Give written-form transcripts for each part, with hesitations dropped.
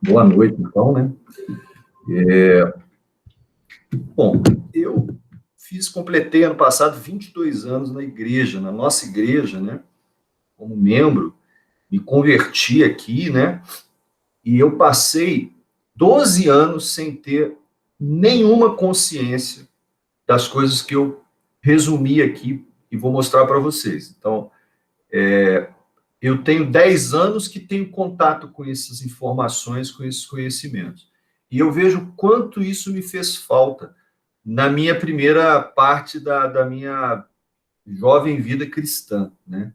Boa noite, então, né? Bom, eu completei ano passado 22 anos na igreja, na nossa igreja, né? Como membro, me converti aqui, né? E eu passei 12 anos sem ter nenhuma consciência das coisas que eu resumi aqui e vou mostrar para vocês. Então, eu tenho 10 anos que tenho contato com essas informações, com esses conhecimentos. E eu vejo quanto isso me fez falta na minha primeira parte da minha jovem vida cristã, né?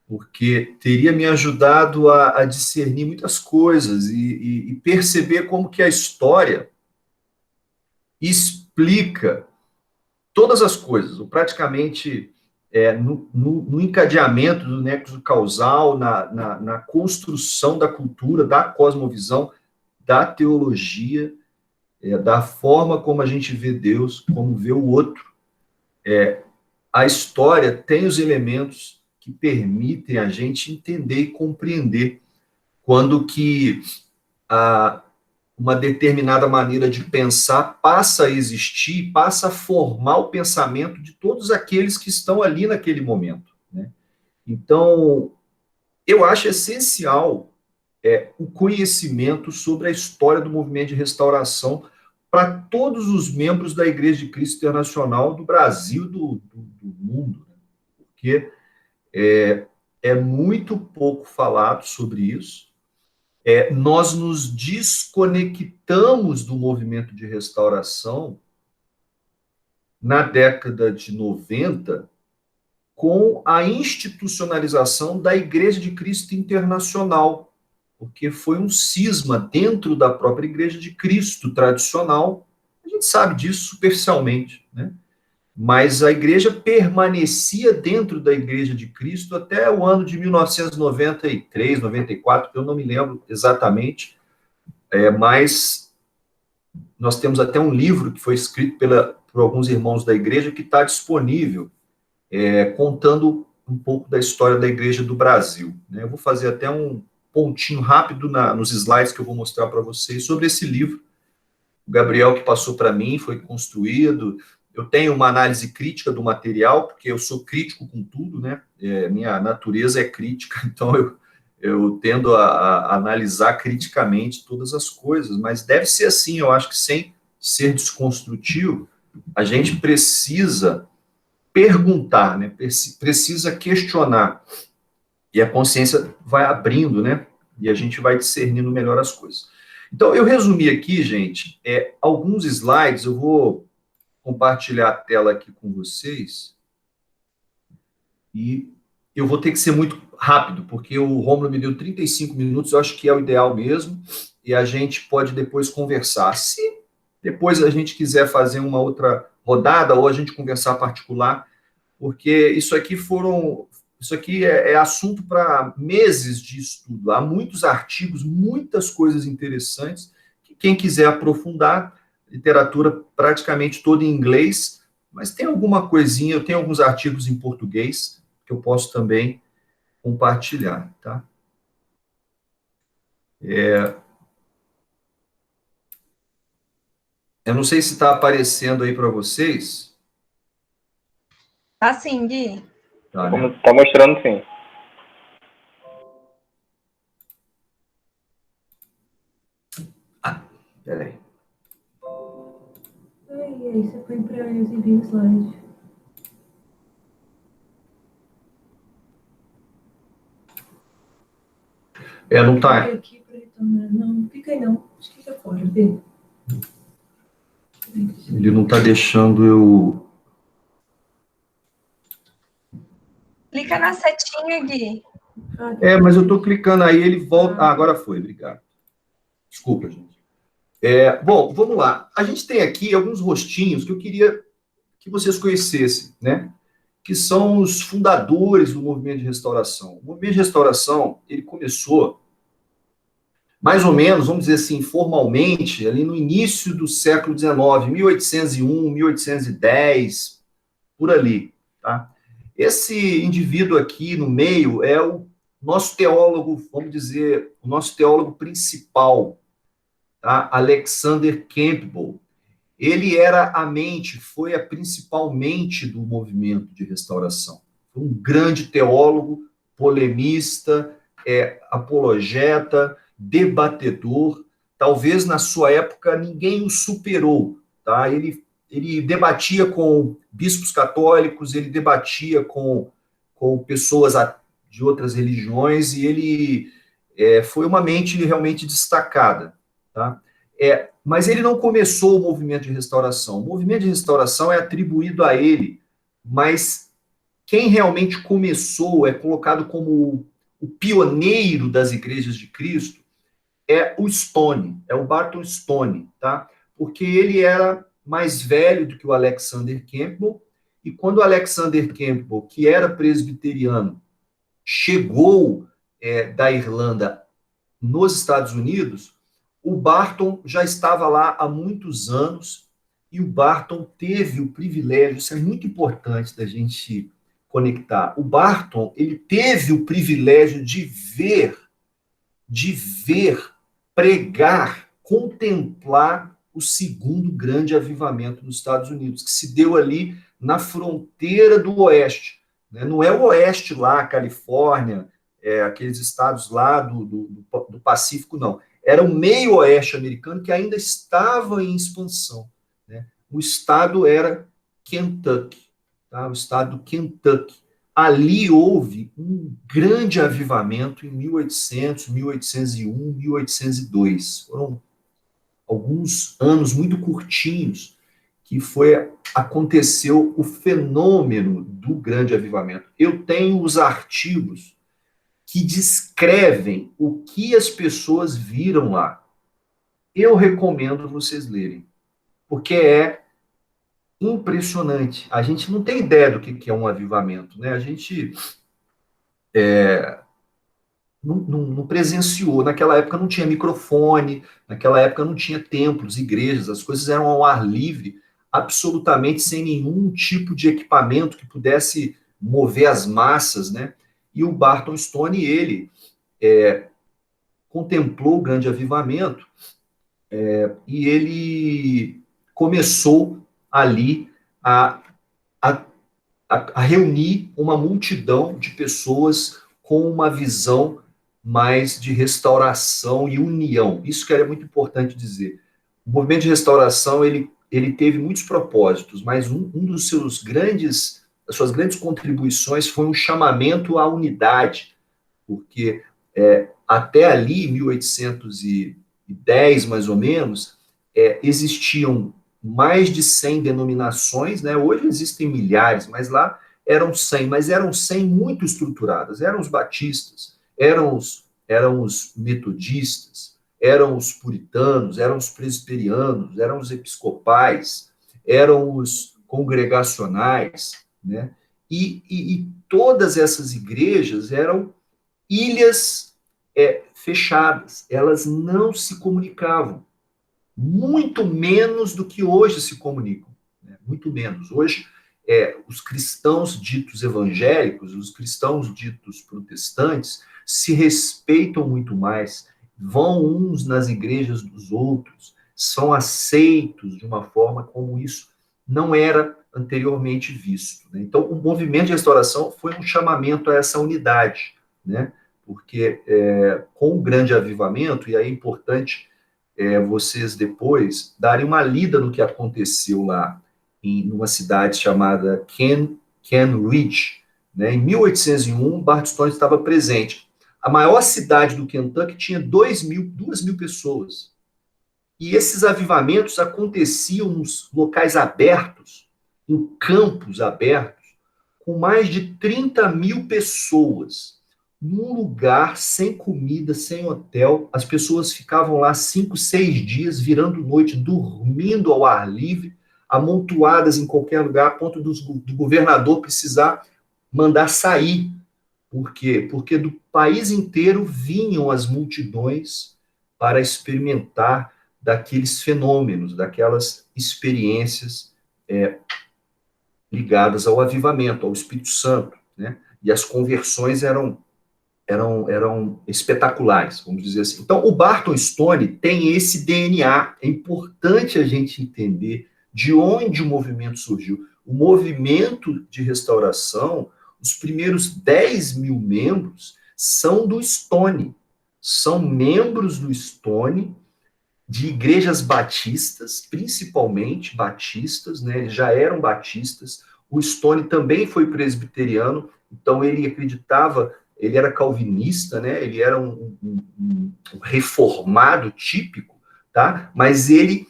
Porque teria me ajudado a discernir muitas coisas e perceber como que a história explica todas as coisas, ou praticamente no encadeamento do nexo causal, na construção da cultura, da cosmovisão, da teologia, da forma como a gente vê Deus, como vê o outro. A história tem os elementos que permitem a gente entender e compreender quando que uma determinada maneira de pensar passa a existir, passa a formar o pensamento de todos aqueles que estão ali naquele momento, né? Então, eu acho essencial o conhecimento sobre a história do movimento de restauração para todos os membros da Igreja de Cristo Internacional do Brasil, do mundo, né? Porque é muito pouco falado sobre isso. Nós nos desconectamos do movimento de restauração na década de 90 com a institucionalização da Igreja de Cristo Internacional, porque foi um cisma dentro da própria Igreja de Cristo tradicional. A gente sabe disso superficialmente, né? Mas a igreja permanecia dentro da Igreja de Cristo até o ano de 1993, 94, que eu não me lembro exatamente, mas nós temos até um livro que foi escrito por alguns irmãos da igreja que está disponível, contando um pouco da história da Igreja do Brasil, né? Eu vou fazer até um pontinho rápido nos slides que eu vou mostrar para vocês sobre esse livro. O Gabriel que passou para mim, foi construído. Eu tenho uma análise crítica do material, porque eu sou crítico com tudo, né? Minha natureza é crítica, então eu tendo a analisar criticamente todas as coisas, mas deve ser assim, eu acho que sem ser desconstrutivo, a gente precisa perguntar, né? Precisa questionar, e a consciência vai abrindo, né? E a gente vai discernindo melhor as coisas. Então, eu resumi aqui, gente, alguns slides, eu vou compartilhar a tela aqui com vocês, e eu vou ter que ser muito rápido, porque o Rômulo me deu 35 minutos, eu acho que é o ideal mesmo, e a gente pode depois conversar. Se depois a gente quiser fazer uma outra rodada, ou a gente conversar particular, porque isso aqui é assunto para meses de estudo. Há muitos artigos, muitas coisas interessantes, que quem quiser aprofundar, literatura praticamente toda em inglês, mas tem alguma coisinha, eu tenho alguns artigos em português que eu posso também compartilhar, tá? Eu não sei se está aparecendo aí para vocês. Tá sim, Gui. Tá, né? Tá mostrando, sim. Peraí. Aí você põe para exibir o slide. Não tá. Aqui para retornar. Não, fica aí não. Acho que fica fora, vê. Ele não está deixando eu... Clica na setinha, Gui. Mas eu estou clicando aí, ele volta... agora foi, obrigado. Desculpa, gente. Bom, vamos lá. A gente tem aqui alguns rostinhos que eu queria que vocês conhecessem, né? Que são os fundadores do movimento de restauração. O movimento de restauração, ele começou mais ou menos, vamos dizer assim, formalmente, ali no início do século XIX, 1801, 1810, por ali, tá? Esse indivíduo aqui no meio é o nosso teólogo, vamos dizer, o nosso teólogo principal, tá? Alexander Campbell. Ele era a mente, foi a principal mente do movimento de restauração. Foi um grande teólogo, polemista, apologeta, debatedor. Talvez na sua época ninguém o superou. Tá? Ele debatia com bispos católicos, ele debatia com pessoas de outras religiões, e ele foi uma mente realmente destacada. Tá? Mas ele não começou o movimento de restauração. O movimento de restauração é atribuído a ele, mas quem realmente começou, é colocado como o pioneiro das igrejas de Cristo, é o Stone, é o Barton Stone, tá? Porque ele era mais velho do que o Alexander Campbell, e quando o Alexander Campbell, que era presbiteriano, chegou da Irlanda nos Estados Unidos, o Barton já estava lá há muitos anos, e o Barton teve o privilégio, isso é muito importante da gente conectar, o Barton, ele teve o privilégio de ver, pregar, contemplar o segundo grande avivamento nos Estados Unidos, que se deu ali na fronteira do Oeste. Né? Não é o Oeste lá, Califórnia, aqueles estados lá do Pacífico, não. Era o meio Oeste americano que ainda estava em expansão. Né? O estado era Kentucky, tá? O estado do Kentucky. Ali houve um grande avivamento em 1800, 1801, 1802. Foram alguns anos muito curtinhos que aconteceu o fenômeno do grande avivamento. Eu tenho os artigos que descrevem o que as pessoas viram lá. Eu recomendo vocês lerem, porque é impressionante. A gente não tem ideia do que é um avivamento, né? A gente não presenciou. Naquela época não tinha microfone, naquela época não tinha templos, igrejas, as coisas eram ao ar livre, absolutamente sem nenhum tipo de equipamento que pudesse mover as massas, né? E o Barton Stone, ele contemplou o grande avivamento, e ele começou ali a, a reunir uma multidão de pessoas com uma visão mais de restauração e união. Isso que era muito importante dizer. O movimento de restauração, ele teve muitos propósitos, mas um das suas grandes contribuições foi um chamamento à unidade, porque até ali, 1810, mais ou menos, existiam mais de 100 denominações, né? Hoje existem milhares, mas lá eram 100, mas eram 100 muito estruturadas. Eram os batistas, eram os metodistas, eram os puritanos, eram os presbiterianos, eram os episcopais, eram os congregacionais, né? E todas essas igrejas eram ilhas fechadas, elas não se comunicavam, muito menos do que hoje se comunicam, né? Muito menos. Hoje, os cristãos ditos evangélicos, os cristãos ditos protestantes, se respeitam muito mais, vão uns nas igrejas dos outros, são aceitos de uma forma como isso não era anteriormente visto. Né? Então, o movimento de restauração foi um chamamento a essa unidade, né? Porque com o grande avivamento, e aí é importante vocês depois darem uma lida no que aconteceu lá numa cidade chamada Ken Ridge. Né? Em 1801, Barton Stone estava presente. A maior cidade do Kentucky tinha 2.000 pessoas. E esses avivamentos aconteciam nos locais abertos, em campos abertos, com mais de 30.000 pessoas, num lugar sem comida, sem hotel. As pessoas ficavam lá 5, 6 dias, virando noite, dormindo ao ar livre, amontoadas em qualquer lugar, a ponto do governador precisar mandar sair. Por quê? Porque do país inteiro vinham as multidões para experimentar daqueles fenômenos, daquelas experiências ligadas ao avivamento, ao Espírito Santo, né? E as conversões eram eram espetaculares, vamos dizer assim. Então, o Barton Stone tem esse DNA. É importante a gente entender de onde o movimento surgiu. O movimento de restauração, os primeiros 10 mil membros são do Stone. São membros do Stone, de igrejas batistas, principalmente batistas, né? Eles já eram batistas. O Stone também foi presbiteriano, então ele acreditava, ele era calvinista, né? Ele era um reformado típico, tá? Mas ele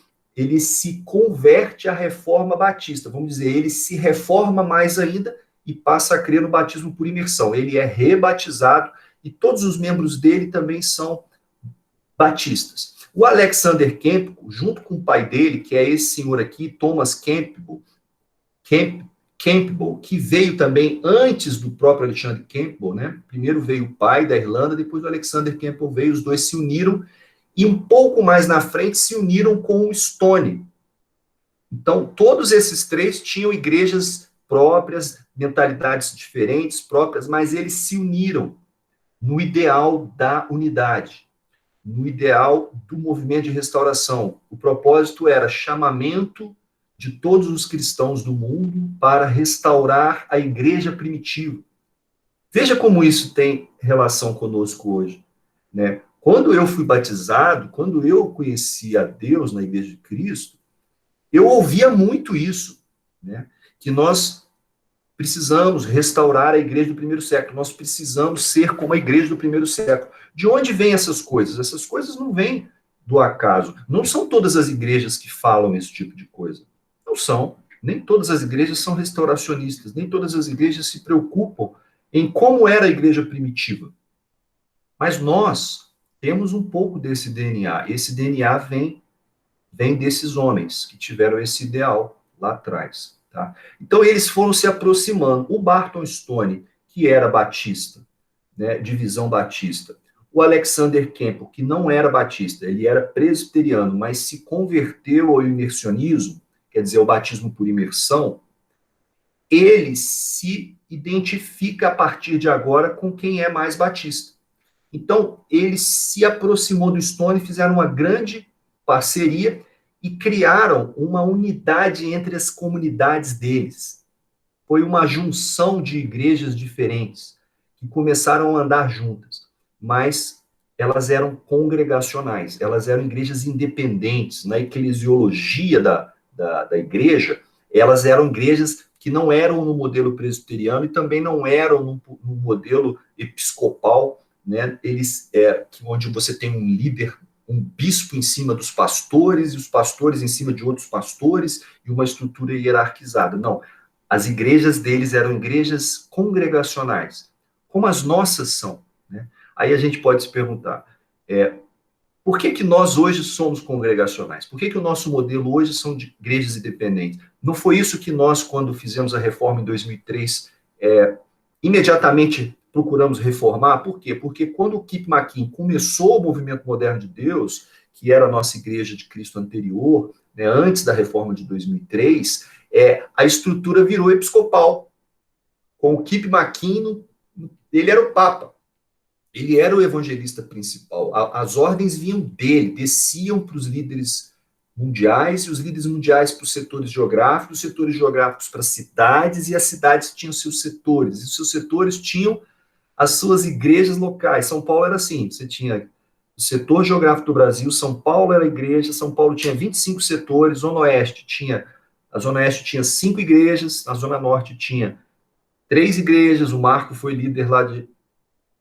se converte à reforma batista, vamos dizer, ele se reforma mais ainda e passa a crer no batismo por imersão. Ele é rebatizado e todos os membros dele também são batistas. O Alexander Campbell, junto com o pai dele, que é esse senhor aqui, Thomas Campbell, que veio também antes do próprio Alexander Campbell, né? Primeiro veio o pai da Irlanda, depois o Alexander Campbell veio, os dois se uniram, e um pouco mais na frente se uniram com o Stone. Então, todos esses três tinham igrejas próprias, mentalidades diferentes, próprias, mas eles se uniram no ideal da unidade, no ideal do movimento de restauração. O propósito era chamamento de todos os cristãos do mundo para restaurar a igreja primitiva. Veja como isso tem relação conosco hoje, né? Quando eu fui batizado, quando eu conheci a Deus na Igreja de Cristo, eu ouvia muito isso, né? Que nós precisamos restaurar a igreja do primeiro século, nós precisamos ser como a igreja do primeiro século. De onde vêm essas coisas? Essas coisas não vêm do acaso. Não são todas as igrejas que falam esse tipo de coisa. Não são. Nem todas as igrejas são restauracionistas, nem todas as igrejas se preocupam em como era a igreja primitiva. Mas nós temos um pouco desse DNA. Esse DNA vem desses homens que tiveram esse ideal lá atrás. Tá? Então, eles foram se aproximando. O Barton Stone, que era batista, né, divisão batista. O Alexander Campbell, que não era batista, ele era presbiteriano, mas se converteu ao imersionismo, quer dizer, ao batismo por imersão, ele se identifica a partir de agora com quem é mais batista. Então, ele se aproximou do Stone, fizeram uma grande parceria e criaram uma unidade entre as comunidades deles. Foi uma junção de igrejas diferentes que começaram a andar juntas, mas elas eram congregacionais, elas eram igrejas independentes. Na eclesiologia da igreja, elas eram igrejas que não eram no modelo presbiteriano e também não eram no modelo episcopal, né? Onde você tem um líder, um bispo em cima dos pastores, e os pastores em cima de outros pastores, e uma estrutura hierarquizada. Não, as igrejas deles eram igrejas congregacionais, como as nossas são, né? Aí a gente pode se perguntar, por que nós hoje somos congregacionais? Por que o nosso modelo hoje são de igrejas independentes? Não foi isso que nós, quando fizemos a reforma em 2003, imediatamente procuramos reformar? Por quê? Porque quando o Kip McKean começou o Movimento Moderno de Deus, que era a nossa igreja de Cristo anterior, né, antes da reforma de 2003, a estrutura virou episcopal. Com o Kip McKean, ele era o Papa. Ele era o evangelista principal. As ordens vinham dele, desciam para os líderes mundiais, e os líderes mundiais para os setores geográficos para as cidades, e as cidades tinham seus setores, e os seus setores tinham as suas igrejas locais. São Paulo era assim, você tinha o setor geográfico do Brasil, São Paulo era a igreja, São Paulo tinha 25 setores, a Zona Oeste tinha 5 igrejas, a Zona Norte tinha 3 igrejas, o Marco foi líder lá de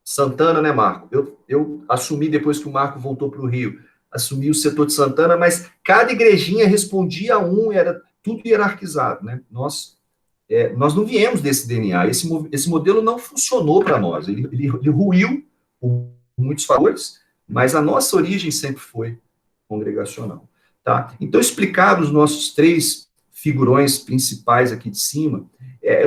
Santana, né, Marco? Eu assumi depois que o Marco voltou para o Rio, assumi o setor de Santana, mas cada igrejinha respondia a era tudo hierarquizado, né? Nós não viemos desse DNA, esse modelo não funcionou para nós, ele ruiu por muitos fatores, mas a nossa origem sempre foi congregacional, tá? Então, explicados os nossos 3 figurões principais aqui de cima,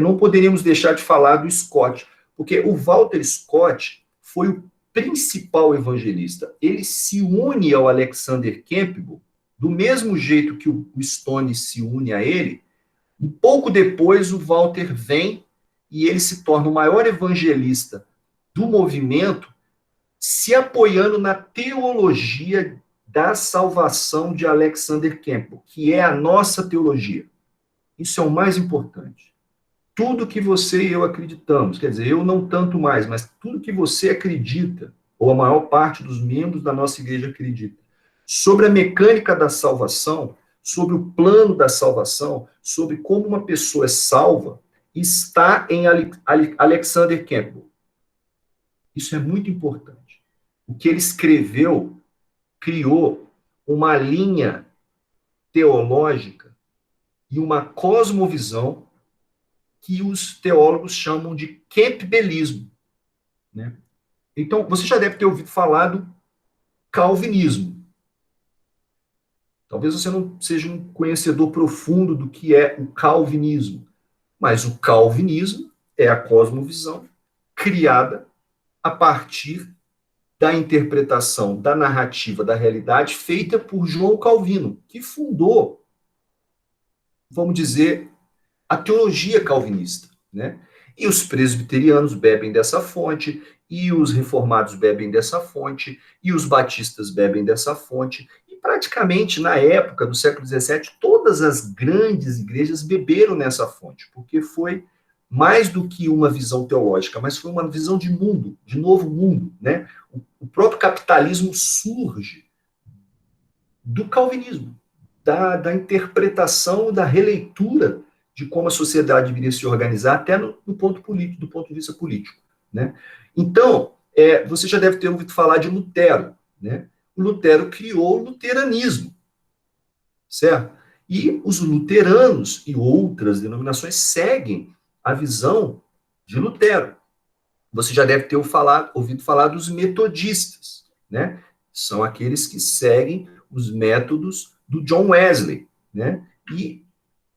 não poderíamos deixar de falar do Scott, porque o Walter Scott foi o principal evangelista. Ele se une ao Alexander Campbell do mesmo jeito que o Stone se une a ele. Um pouco depois, o Walter vem e ele se torna o maior evangelista do movimento se apoiando na teologia da salvação de Alexander Campbell, que é a nossa teologia. Isso é o mais importante. Tudo que você e eu acreditamos, quer dizer, eu não tanto mais, mas tudo que você acredita, ou a maior parte dos membros da nossa igreja acredita, sobre a mecânica da salvação, sobre o plano da salvação, sobre como uma pessoa é salva, está em Alexander Campbell. Isso é muito importante. O que ele escreveu criou uma linha teológica e uma cosmovisão que os teólogos chamam de campbelismo, né? Então, você já deve ter ouvido falar do calvinismo. Talvez você não seja um conhecedor profundo do que é o calvinismo, mas o calvinismo é a cosmovisão criada a partir da interpretação da narrativa da realidade feita por João Calvino, que fundou, vamos dizer, a teologia calvinista, né? E os presbiterianos bebem dessa fonte, e os reformados bebem dessa fonte, e os batistas bebem dessa fonte, e praticamente na época do século XVII, todas as grandes igrejas beberam nessa fonte, porque foi mais do que uma visão teológica, mas foi uma visão de mundo, de novo mundo, né? O próprio capitalismo surge do calvinismo, da interpretação, da releitura de como a sociedade deveria se organizar, até no ponto político, do ponto de vista político, né? Então, você já deve ter ouvido falar de Lutero, né? O Lutero criou o luteranismo, certo? E os luteranos e outras denominações seguem a visão de Lutero. Você já deve ter ouvido falar dos metodistas, né? São aqueles que seguem os métodos do John Wesley, né? E,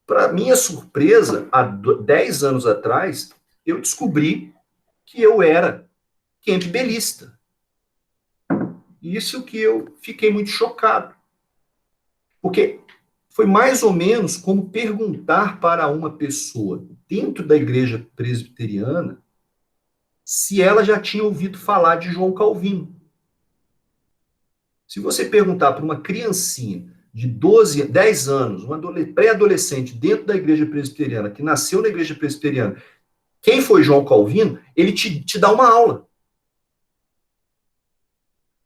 para minha surpresa, há 10 anos atrás, eu descobri que eu era campbellista. Isso que eu fiquei muito chocado. Porque foi mais ou menos como perguntar para uma pessoa dentro da igreja presbiteriana se ela já tinha ouvido falar de João Calvino. Se você perguntar para uma criancinha de 10 anos, uma pré-adolescente dentro da igreja presbiteriana, que nasceu na igreja presbiteriana, quem foi João Calvino, ele te dá uma aula.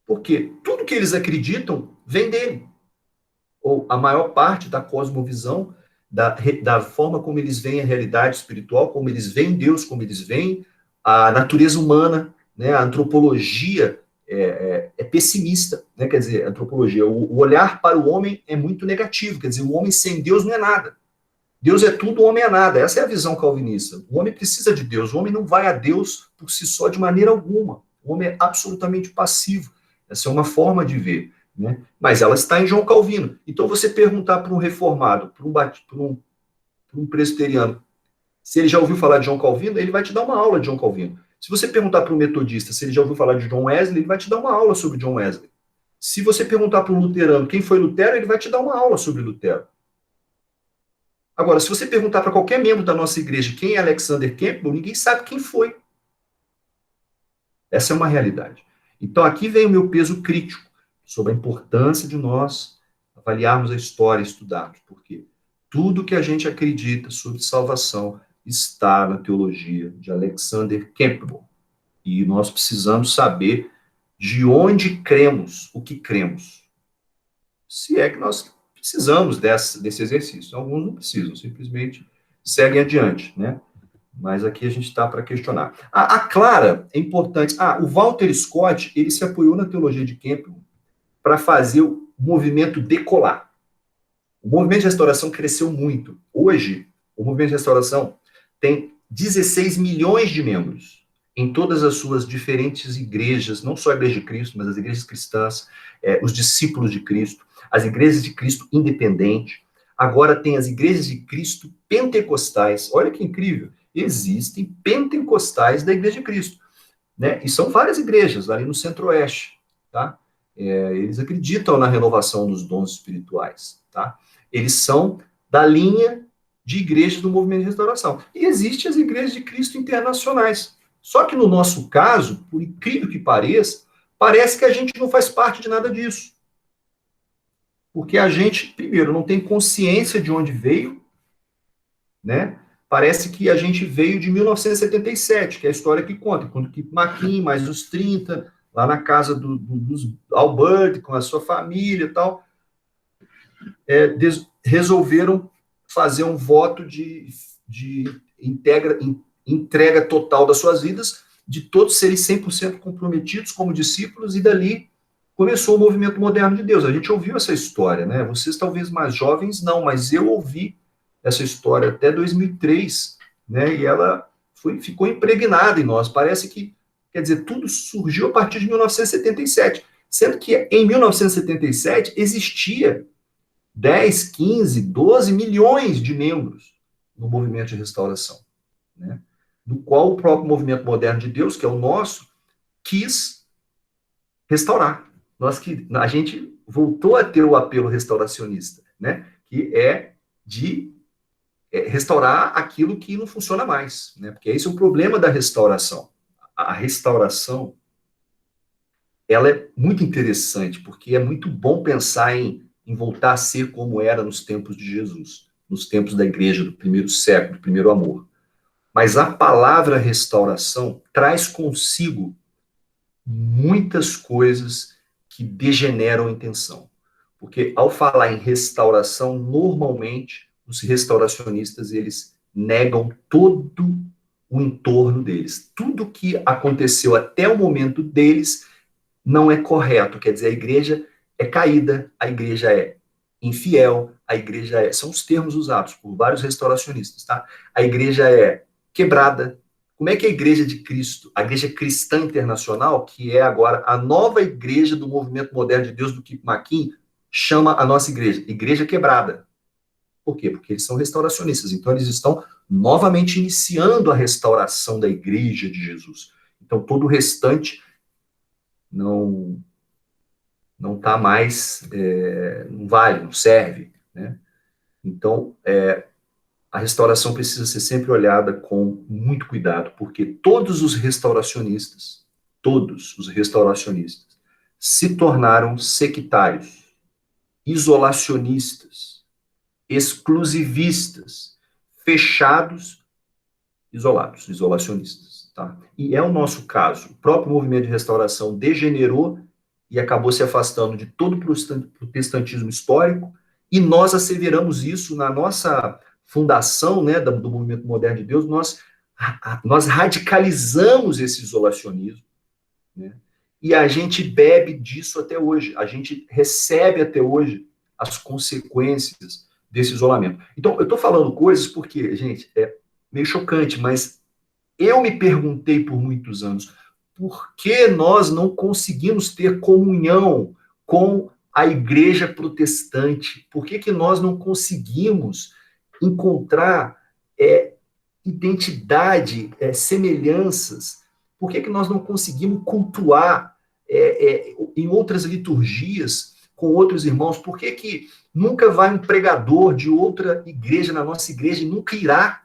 Porque tudo que eles acreditam vem dele. Ou a maior parte da cosmovisão, da forma como eles veem a realidade espiritual, como eles veem Deus, como eles veem a natureza humana, né? A antropologia é pessimista, né? Quer dizer, a antropologia, o olhar para o homem é muito negativo, quer dizer, o homem sem Deus não é nada. Deus é tudo, o homem é nada. Essa é a visão calvinista. O homem precisa de Deus, o homem não vai a Deus por si só de maneira alguma. O homem é absolutamente passivo. Essa é uma forma de ver, né? Mas ela está em João Calvino. Então, você perguntar para um reformado, para um presbiteriano, se ele já ouviu falar de João Calvino, ele vai te dar uma aula de João Calvino. Se você perguntar para um metodista se ele já ouviu falar de John Wesley, ele vai te dar uma aula sobre John Wesley. Se você perguntar para um luterano quem foi Lutero, ele vai te dar uma aula sobre Lutero. Agora, se você perguntar para qualquer membro da nossa igreja quem é Alexander Campbell, ninguém sabe quem foi. Essa é uma realidade. Então, aqui vem o meu peso crítico sobre a importância de nós avaliarmos a história e estudarmos, porque tudo que a gente acredita sobre salvação está na teologia de Alexander Campbell. E nós precisamos saber de onde cremos o que cremos. Se é que nós precisamos desse exercício. Alguns não precisam, simplesmente seguem adiante, né? Mas aqui a gente está para questionar. A Clara é importante. O Walter Scott, ele se apoiou na teologia de Campbell para fazer o movimento decolar. O movimento de restauração cresceu muito. Hoje, o movimento de restauração tem 16 milhões de membros em todas as suas diferentes igrejas, não só a Igreja de Cristo, mas as igrejas cristãs, os discípulos de Cristo, as igrejas de Cristo independente. Agora tem as igrejas de Cristo pentecostais. Olha que incrível. Existem pentecostais da Igreja de Cristo, né? E são várias igrejas ali no Centro-Oeste, tá? Eles acreditam na renovação dos dons espirituais, tá? Eles são da linha de igrejas do movimento de restauração. E existem as igrejas de Cristo internacionais. Só que no nosso caso, por incrível que pareça, parece que a gente não faz parte de nada disso. Porque a gente, primeiro, não tem consciência de onde veio, né? Parece que a gente veio de 1977, que é a história que conta, quando que Maquin, mais os 30, lá na casa dos Albert, com a sua família e tal, resolveram fazer um voto de entrega total das suas vidas, de todos serem 100% comprometidos como discípulos, e dali começou o movimento moderno de Deus. A gente ouviu essa história, né? Vocês talvez mais jovens não, mas eu ouvi essa história até 2003, né? E ela ficou impregnada em nós. Parece que, quer dizer, tudo surgiu a partir de 1977, sendo que em 1977 existia 10, 15, 12 milhões de membros no movimento de restauração, né? Do qual o próprio movimento moderno de Deus, que é o nosso, quis restaurar. A gente voltou a ter o apelo restauracionista, né? Que é de restaurar aquilo que não funciona mais, né? Porque esse é o problema da restauração. A restauração, ela é muito interessante, porque é muito bom pensar em voltar a ser como era nos tempos de Jesus, nos tempos da igreja do primeiro século, do primeiro amor. Mas a palavra restauração traz consigo muitas coisas que degeneram a intenção. Porque ao falar em restauração, normalmente os restauracionistas, eles negam todo o entorno deles. Tudo que aconteceu até o momento deles não é correto. Quer dizer, a igreja é caída, a igreja é infiel, a igreja é... São os termos usados por vários restauracionistas, tá? A igreja é quebrada. Como é que a igreja de Cristo, a igreja cristã internacional, que é agora a nova igreja do movimento moderno de Deus do Kiko Maquin, chama a nossa igreja? Igreja quebrada. Por quê? Porque eles são restauracionistas. Então, eles estão novamente iniciando a restauração da igreja de Jesus. Então, todo o restante não está mais, não vale, não serve, né? Então, a restauração precisa ser sempre olhada com muito cuidado, porque todos os restauracionistas, se tornaram sectários, isolacionistas, exclusivistas, fechados, isolados, isolacionistas, tá? E é o nosso caso. O próprio movimento de restauração degenerou e acabou se afastando de todo o protestantismo histórico, e nós asseveramos isso na nossa fundação, né, do movimento moderno de Deus. Nós radicalizamos esse isolacionismo, né, e a gente bebe disso até hoje, a gente recebe até hoje as consequências desse isolamento. Então, eu estou falando coisas porque, gente, é meio chocante, mas eu me perguntei por muitos anos, por que nós não conseguimos ter comunhão com a igreja protestante? Por que nós não conseguimos encontrar identidade, semelhanças? Por que nós não conseguimos cultuar em outras liturgias com outros irmãos? Por que nunca vai um pregador de outra igreja na nossa igreja e nunca irá?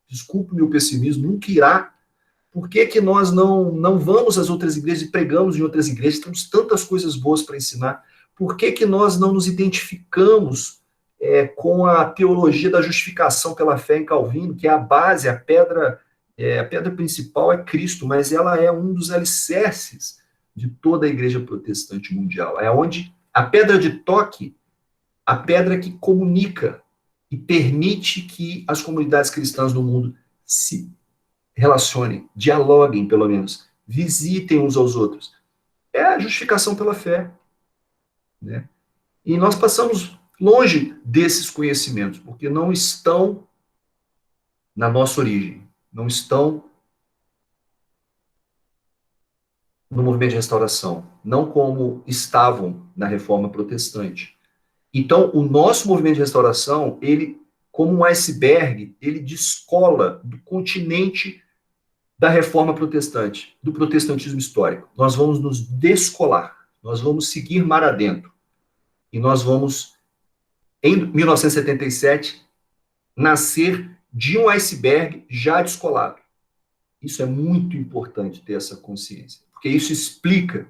Desculpe o meu pessimismo, nunca irá. Por que nós não vamos às outras igrejas e pregamos em outras igrejas? Temos tantas coisas boas para ensinar. Por que nós não nos identificamos com a teologia da justificação pela fé em Calvino, que é a base, a pedra principal é Cristo, mas ela é um dos alicerces de toda a igreja protestante mundial. É onde a pedra de toque, a pedra que comunica e permite que as comunidades cristãs do mundo se relacionem, dialoguem, pelo menos, visitem uns aos outros. É a justificação pela fé, né? E nós passamos longe desses conhecimentos, porque não estão na nossa origem, não estão no movimento de restauração, não como estavam na reforma protestante. Então, o nosso movimento de restauração, ele, como um iceberg, ele descola do continente da reforma protestante, do protestantismo histórico. Nós vamos nos descolar, nós vamos seguir mar adentro. E nós vamos, em 1977, nascer de um iceberg já descolado. Isso é muito importante ter essa consciência, porque isso explica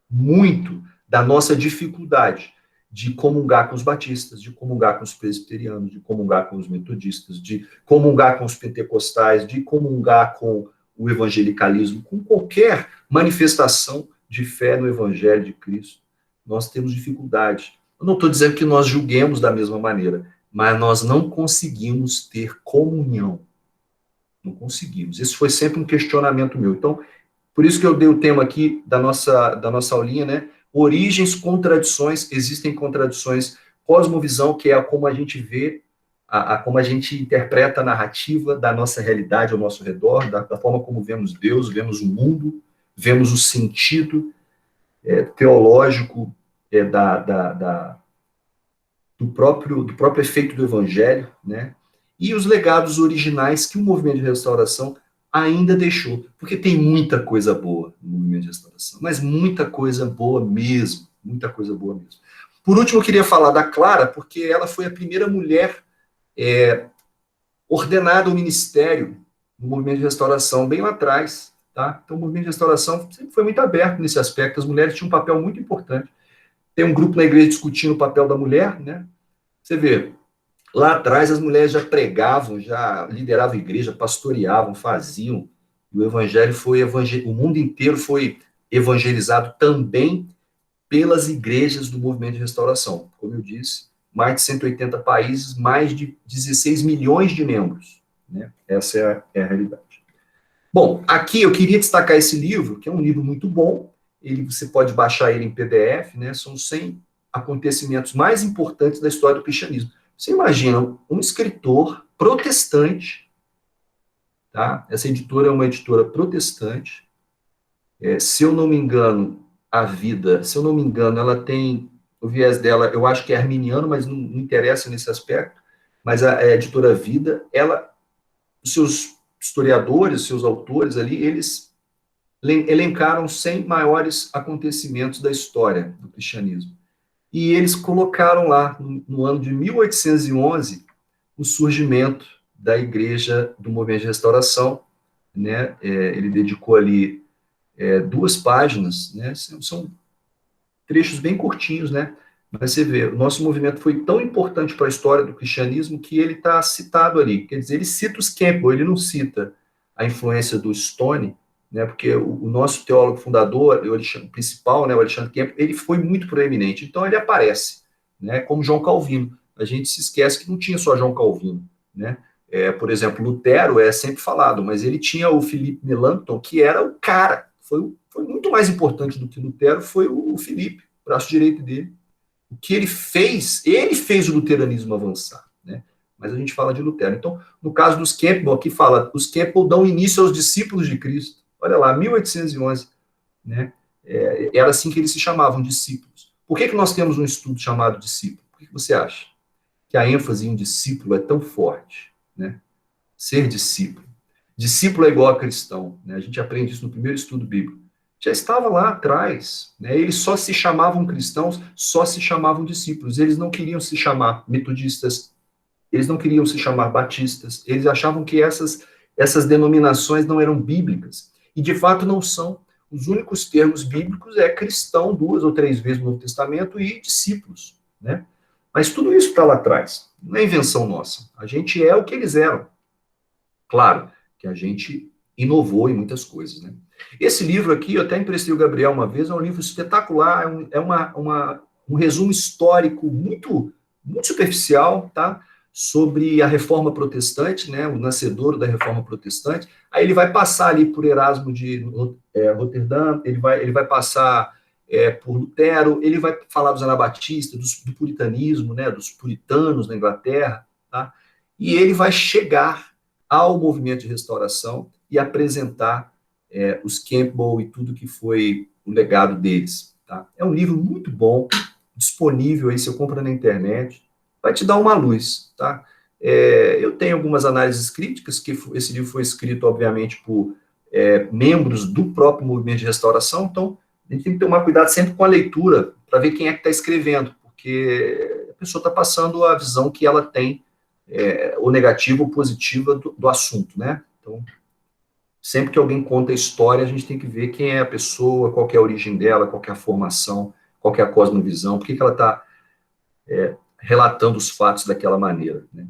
muito da nossa dificuldade de comungar com os batistas, de comungar com os presbiterianos, de comungar com os metodistas, de comungar com os pentecostais, de comungar com o evangelicalismo, com qualquer manifestação de fé no evangelho de Cristo. Nós temos dificuldade. Eu não estou dizendo que nós julguemos da mesma maneira, mas nós não conseguimos ter comunhão. Não conseguimos. Esse foi sempre um questionamento meu. Então, por isso que eu dei o tema aqui da nossa aulinha, né? Origens, contradições, existem contradições, cosmovisão, que é como a gente vê, como a gente interpreta a narrativa da nossa realidade ao nosso redor, da forma como vemos Deus, vemos o mundo, vemos o sentido teológico do próprio efeito do evangelho, né? E os legados originais que o movimento de restauração ainda deixou, porque tem muita coisa boa no movimento de restauração, mas muita coisa boa mesmo, muita coisa boa mesmo. Por último, eu queria falar da Clara, porque ela foi a primeira mulher ordenada ao ministério no movimento de restauração, bem lá atrás, tá? Então, o movimento de restauração sempre foi muito aberto nesse aspecto, as mulheres tinham um papel muito importante. Tem um grupo na igreja discutindo o papel da mulher, né? Você vê, lá atrás as mulheres já pregavam, já lideravam a igreja, pastoreavam, faziam. E o evangelho o mundo inteiro foi evangelizado também pelas igrejas do movimento de restauração. Como eu disse, mais de 180 países, mais de 16 milhões de membros. Né? Essa é a realidade. Bom, aqui eu queria destacar esse livro, que é um livro muito bom. Você pode baixar ele em PDF, né? São 100 acontecimentos mais importantes da história do cristianismo. Você imagina um escritor protestante, tá? Essa editora é uma editora protestante. Se eu não me engano, ela tem o viés dela, eu acho que é arminiano, mas não interessa nesse aspecto. Mas a editora Vida, os seus historiadores, os seus autores ali, eles elencaram 100 maiores acontecimentos da história do cristianismo. E eles colocaram lá, no ano de 1811, o surgimento da Igreja do Movimento de Restauração, né? Ele dedicou ali 2 páginas, né? São trechos bem curtinhos, né? Mas você vê, o nosso movimento foi tão importante para a história do cristianismo que ele está citado ali. Quer dizer, ele cita os Campbell, ele não cita a influência do Stone, né? Porque o nosso teólogo fundador, o principal, né, o Alexandre Campbell, ele foi muito proeminente. Então ele aparece, né? Como João Calvino. A gente se esquece que não tinha só João Calvino, né? Por exemplo, Lutero é sempre falado, mas ele tinha o Philippe Melanchthon, que era o cara. Foi muito mais importante do que Lutero, foi o Philippe, braço direito dele. O que ele fez o luteranismo avançar, né? Mas a gente fala de Lutero. Então, no caso dos Campbell, aqui fala, os Campbell dão início aos discípulos de Cristo. Olha lá, 1811, né? Era assim que eles se chamavam, discípulos. Por que nós temos um estudo chamado discípulo? Por que você acha que a ênfase em discípulo é tão forte, né? Ser discípulo. Discípulo é igual a cristão, né? A gente aprende isso no primeiro estudo bíblico. Já estava lá atrás, né? Eles só se chamavam cristãos, só se chamavam discípulos. Eles não queriam se chamar metodistas, eles não queriam se chamar batistas, eles achavam que essas denominações não eram bíblicas. E, de fato, não são. Os únicos termos bíblicos é cristão 2 ou 3 vezes no Novo Testamento e discípulos, né? Mas tudo isso está lá atrás. Não é invenção nossa. A gente é o que eles eram. Claro que a gente inovou em muitas coisas, né? Esse livro aqui, eu até emprestei o Gabriel uma vez, é um livro espetacular, um resumo histórico muito, muito superficial, tá? Sobre a Reforma Protestante, né? O nascedouro da Reforma Protestante. Aí ele vai passar ali por Erasmo de Roterdã, ele vai passar por Lutero, ele vai falar dos anabatistas, do puritanismo, né? Dos puritanos na Inglaterra, tá? E ele vai chegar ao movimento de restauração e apresentar os Campbell e tudo que foi o legado deles. Tá? É um livro muito bom, disponível aí, você compra na internet, vai te dar uma luz. Tá? Eu tenho algumas análises críticas, que esse livro foi escrito, obviamente, por membros do próprio movimento de restauração, então a gente tem que tomar cuidado sempre com a leitura, para ver quem é que está escrevendo, porque a pessoa está passando a visão que ela tem, ou negativa ou positiva do assunto, né? Então, sempre que alguém conta a história, a gente tem que ver quem é a pessoa, qual que é a origem dela, qual que é a formação, qual que é a cosmovisão, por que que ela está relatando os fatos daquela maneira, né?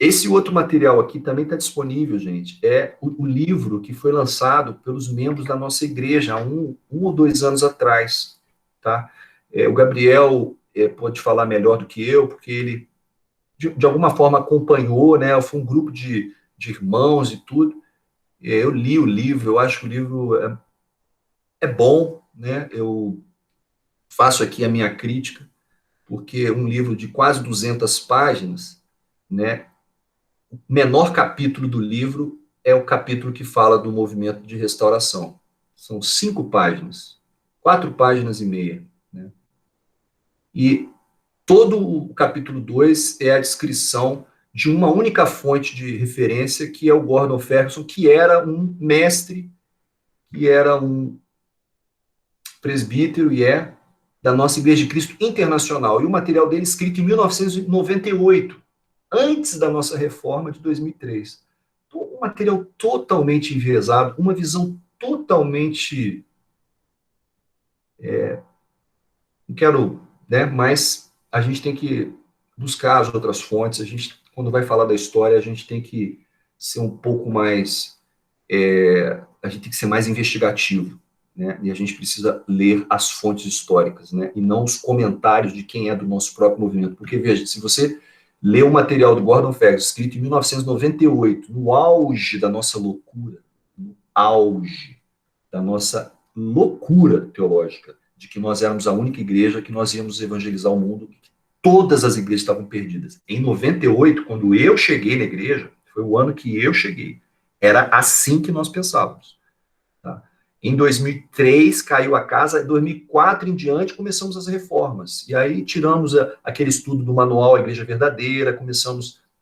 Esse outro material aqui também está disponível, gente. É o livro que foi lançado pelos membros da nossa igreja há um ou 2 anos atrás, tá? O Gabriel pode falar melhor do que eu, porque ele, de alguma forma, acompanhou, né? Foi um grupo de irmãos e tudo. Eu li o livro, eu acho que o livro é bom, né? Eu faço aqui a minha crítica, porque é um livro de quase 200 páginas, né? O menor capítulo do livro é o capítulo que fala do movimento de restauração. São 5 páginas, 4,5 páginas, né? E todo o capítulo 2 é a descrição de uma única fonte de referência, que é o Gordon Ferguson, que era um mestre, que era um presbítero da nossa Igreja de Cristo Internacional. E o material dele escrito em 1998, antes da nossa reforma de 2003. Então, um material totalmente enviesado, uma visão totalmente... não quero, né, mas a gente tem que buscar as outras fontes, a gente, quando vai falar da história, a gente tem que ser um pouco mais... a gente tem que ser mais investigativo, né? E a gente precisa ler as fontes históricas, né? E não os comentários de quem é do nosso próprio movimento. Porque, veja, se você lê o material do Gordon Ferguson, escrito em 1998, no auge da nossa loucura, no auge da nossa loucura teológica, de que nós éramos a única igreja, que nós íamos evangelizar o mundo, que todas as igrejas estavam perdidas. Em 98, quando eu cheguei na igreja, foi o ano que eu cheguei, era assim que nós pensávamos. Tá? Em 2003 caiu a casa, em 2004 em diante começamos as reformas. E aí tiramos aquele estudo do manual A Igreja Verdadeira,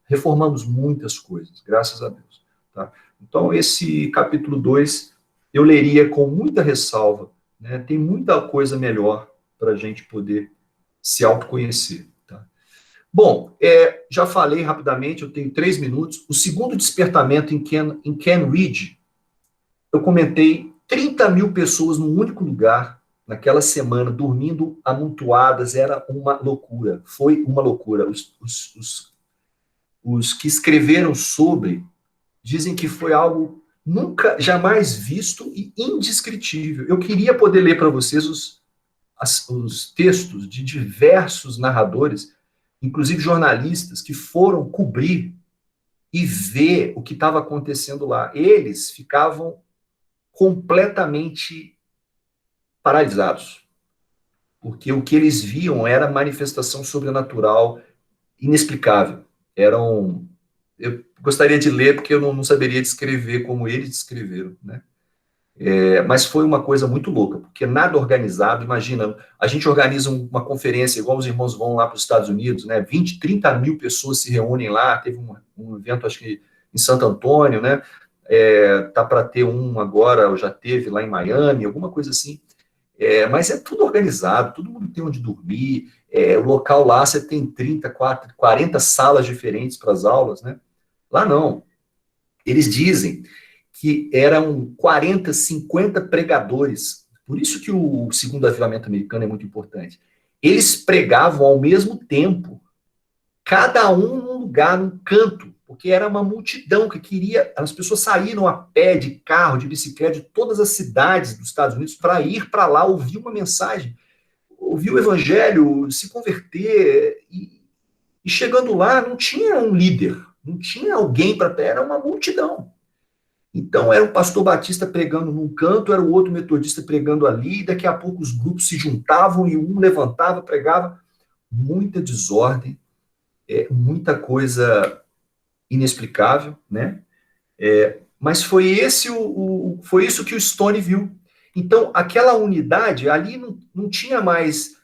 reformamos muitas coisas, graças a Deus. Tá? Então esse capítulo 2 eu leria com muita ressalva, né? Tem muita coisa melhor para a gente poder se autoconhecer. Tá? Bom, já falei rapidamente, eu tenho 3 minutos. O segundo despertamento em Ken Ridge, eu comentei 30 mil pessoas num único lugar, naquela semana, dormindo amontoadas, era uma loucura. Foi uma loucura. Os que escreveram sobre dizem que foi algo nunca, jamais visto e indescritível. Eu queria poder ler para vocês os textos de diversos narradores, inclusive jornalistas, que foram cobrir e ver o que estava acontecendo lá. Eles ficavam completamente paralisados, porque o que eles viam era manifestação sobrenatural inexplicável. Eu gostaria de ler, porque eu não saberia descrever como eles descreveram, né? Mas foi uma coisa muito louca, porque nada organizado. Imagina, a gente organiza uma conferência, igual os irmãos vão lá para os Estados Unidos, né? 20, 30 mil pessoas se reúnem lá, teve um evento, acho que em Santo Antônio, né? Tá para ter um agora, ou já teve lá em Miami, alguma coisa assim. Mas é tudo organizado, todo mundo tem onde dormir, o local lá você tem 30, 40 salas diferentes para as aulas, né? Lá não. Eles dizem que eram 40, 50 pregadores. Por isso que o segundo avivamento americano é muito importante. Eles pregavam ao mesmo tempo, cada um num lugar, num canto, porque era uma multidão que queria... As pessoas saíram a pé, de carro, de bicicleta, de todas as cidades dos Estados Unidos para ir para lá, ouvir uma mensagem, ouvir o evangelho, se converter. E chegando lá, não tinha um líder, não tinha alguém para pé, era uma multidão. Então, era o pastor batista pregando num canto, era o outro metodista pregando ali, e daqui a pouco os grupos se juntavam e um levantava, pregava. Muita desordem, muita coisa inexplicável, né? Mas foi foi isso que o Stone viu. Então, aquela unidade, ali não tinha mais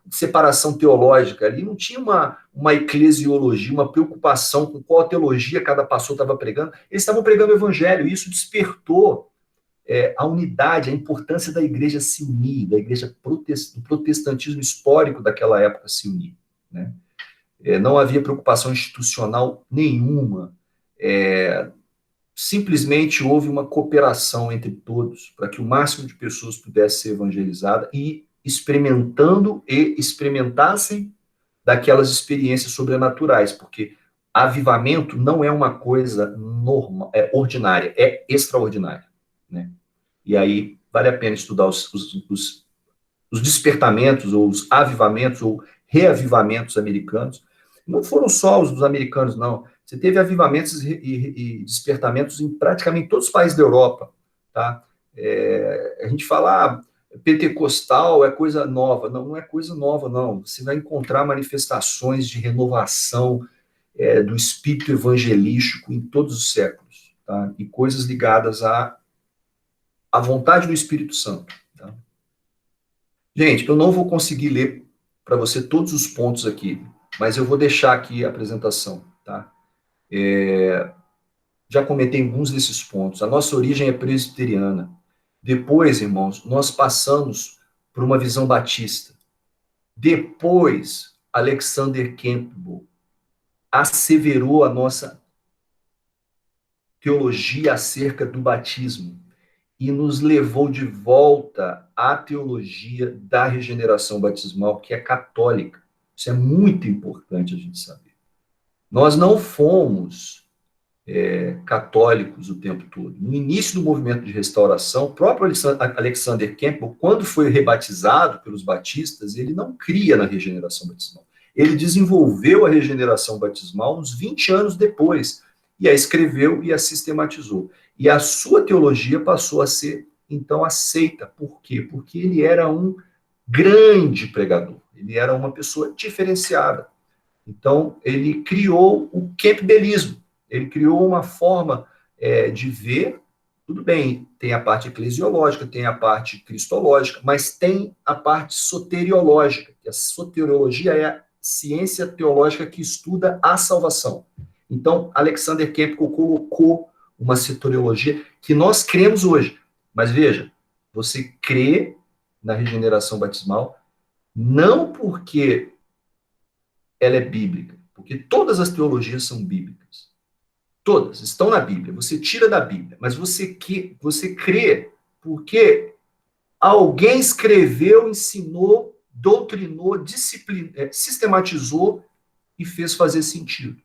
separação teológica, ali não tinha uma eclesiologia, uma preocupação com qual teologia cada pastor estava pregando. Eles estavam pregando o evangelho, e isso despertou a unidade, a importância da igreja se unir, da igreja do protestantismo histórico daquela época se unir, né? Não havia preocupação institucional nenhuma. simplesmente houve uma cooperação entre todos para que o máximo de pessoas pudesse ser evangelizada e experimentando e experimentassem daquelas experiências sobrenaturais, porque avivamento não é uma coisa normal, é ordinária, é extraordinária, né? E aí vale a pena estudar os despertamentos, ou os avivamentos, ou reavivamentos americanos. Não foram só os dos americanos, não. Você teve avivamentos e despertamentos em praticamente todos os países da Europa, tá? A gente fala, pentecostal é coisa nova. Não, não é coisa nova, não. Você vai encontrar manifestações de renovação do espírito evangelístico em todos os séculos, tá? E coisas ligadas à vontade do Espírito Santo. Tá? Gente, eu não vou conseguir ler para você todos os pontos aqui, mas eu vou deixar aqui a apresentação, tá? Já comentei alguns desses pontos. A nossa origem é presbiteriana. Depois, irmãos, nós passamos por uma visão batista. Depois, Alexander Campbell asseverou a nossa teologia acerca do batismo e nos levou de volta à teologia da regeneração batismal, que é católica. Isso é muito importante a gente saber. Nós não fomos católicos o tempo todo. No início do movimento de restauração, o próprio Alexander Campbell, quando foi rebatizado pelos batistas, ele não cria na regeneração batismal. Ele desenvolveu a regeneração batismal uns 20 anos depois, e a escreveu e a sistematizou. E a sua teologia passou a ser, então, aceita. Por quê? Porque ele era um grande pregador, ele era uma pessoa diferenciada. Então, ele criou o campbelismo, ele criou uma forma de ver, tudo bem, tem a parte eclesiológica, tem a parte cristológica, mas tem a parte soteriológica, que a soteriologia é a ciência teológica que estuda a salvação. Então, Alexander Campbell colocou uma soteriologia que nós cremos hoje. Mas veja, você crê na regeneração batismal não porque ela é bíblica, porque todas as teologias são bíblicas. Todas estão na Bíblia. Você tira da Bíblia, mas você crê porque alguém escreveu, ensinou, doutrinou, sistematizou e fez fazer sentido.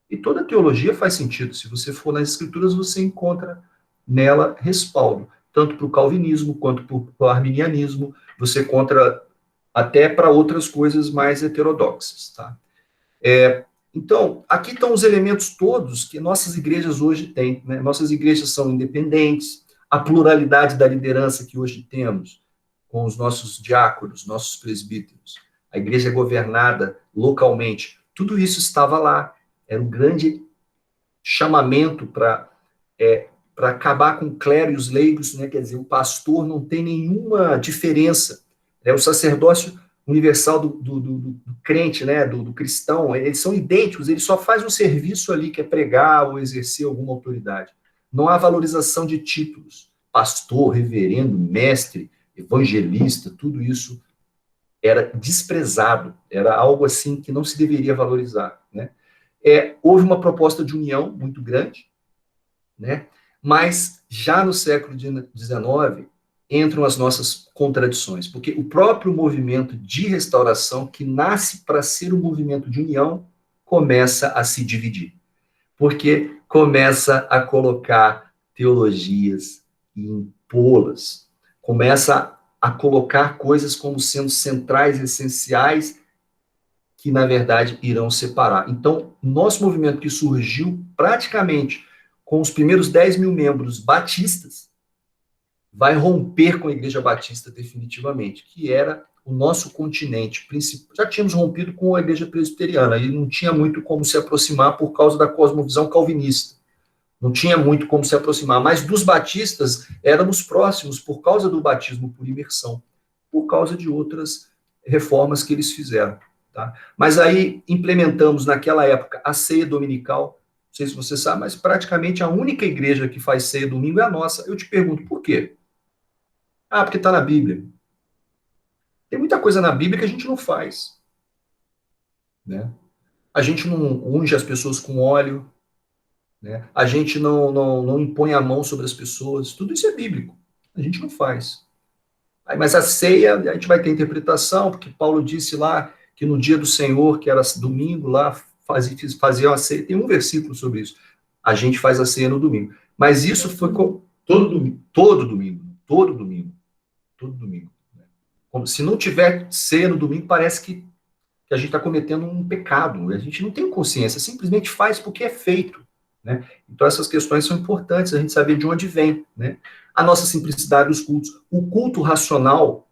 E toda teologia faz sentido. Se você for nas Escrituras, você encontra nela respaldo, tanto para o calvinismo quanto para o arminianismo. Você encontra até para outras coisas mais heterodoxas, tá? Então, aqui estão os elementos todos que nossas igrejas hoje têm, né? Nossas igrejas são independentes, a pluralidade da liderança que hoje temos, com os nossos diáconos, nossos presbíteros, a igreja é governada localmente, tudo isso estava lá, era um grande chamamento para acabar com o clero e os leigos, né? Quer dizer, o pastor não tem nenhuma diferença, o sacerdócio universal do crente, né, do cristão, eles são idênticos, ele só faz um serviço ali que é pregar ou exercer alguma autoridade. Não há valorização de títulos. Pastor, reverendo, mestre, evangelista, tudo isso era desprezado, era algo assim que não se deveria valorizar, né? Houve uma proposta de união muito grande, né? Mas já no século XIX entram as nossas contradições, porque o próprio movimento de restauração, que nasce para ser um movimento de união, começa a se dividir, porque começa a colocar teologias e impô-las, começa a colocar coisas como sendo centrais, essenciais, que na verdade irão separar. Então, nosso movimento que surgiu praticamente com os primeiros 10 mil membros batistas, vai romper com a Igreja Batista definitivamente, que era o nosso continente principal. Já tínhamos rompido com a Igreja Presbiteriana, e não tinha muito como se aproximar por causa da cosmovisão calvinista. Não tinha muito como se aproximar, mas dos batistas éramos próximos por causa do batismo por imersão, por causa de outras reformas que eles fizeram. Tá? Mas aí implementamos naquela época a ceia dominical, não sei se você sabe, mas praticamente a única igreja que faz ceia domingo é a nossa. Eu te pergunto, por quê? Ah, porque está na Bíblia. Tem muita coisa na Bíblia que a gente não faz. Né? A gente não unge as pessoas com óleo. né? A gente não impõe a mão sobre as pessoas, tudo isso é bíblico, a gente não faz. Aí, mas a ceia, a gente vai ter interpretação, porque Paulo disse lá que no dia do Senhor, que era domingo, lá fazia uma ceia, tem um versículo sobre isso, a gente faz a ceia no domingo. Mas isso foi todo domingo, todo domingo, todo domingo, todo domingo. Como se não tiver ceia no domingo, parece que a gente está cometendo um pecado. A gente não tem consciência, simplesmente faz porque é feito, né? Então essas questões são importantes, a gente saber de onde vem, né? A nossa simplicidade dos cultos. O culto racional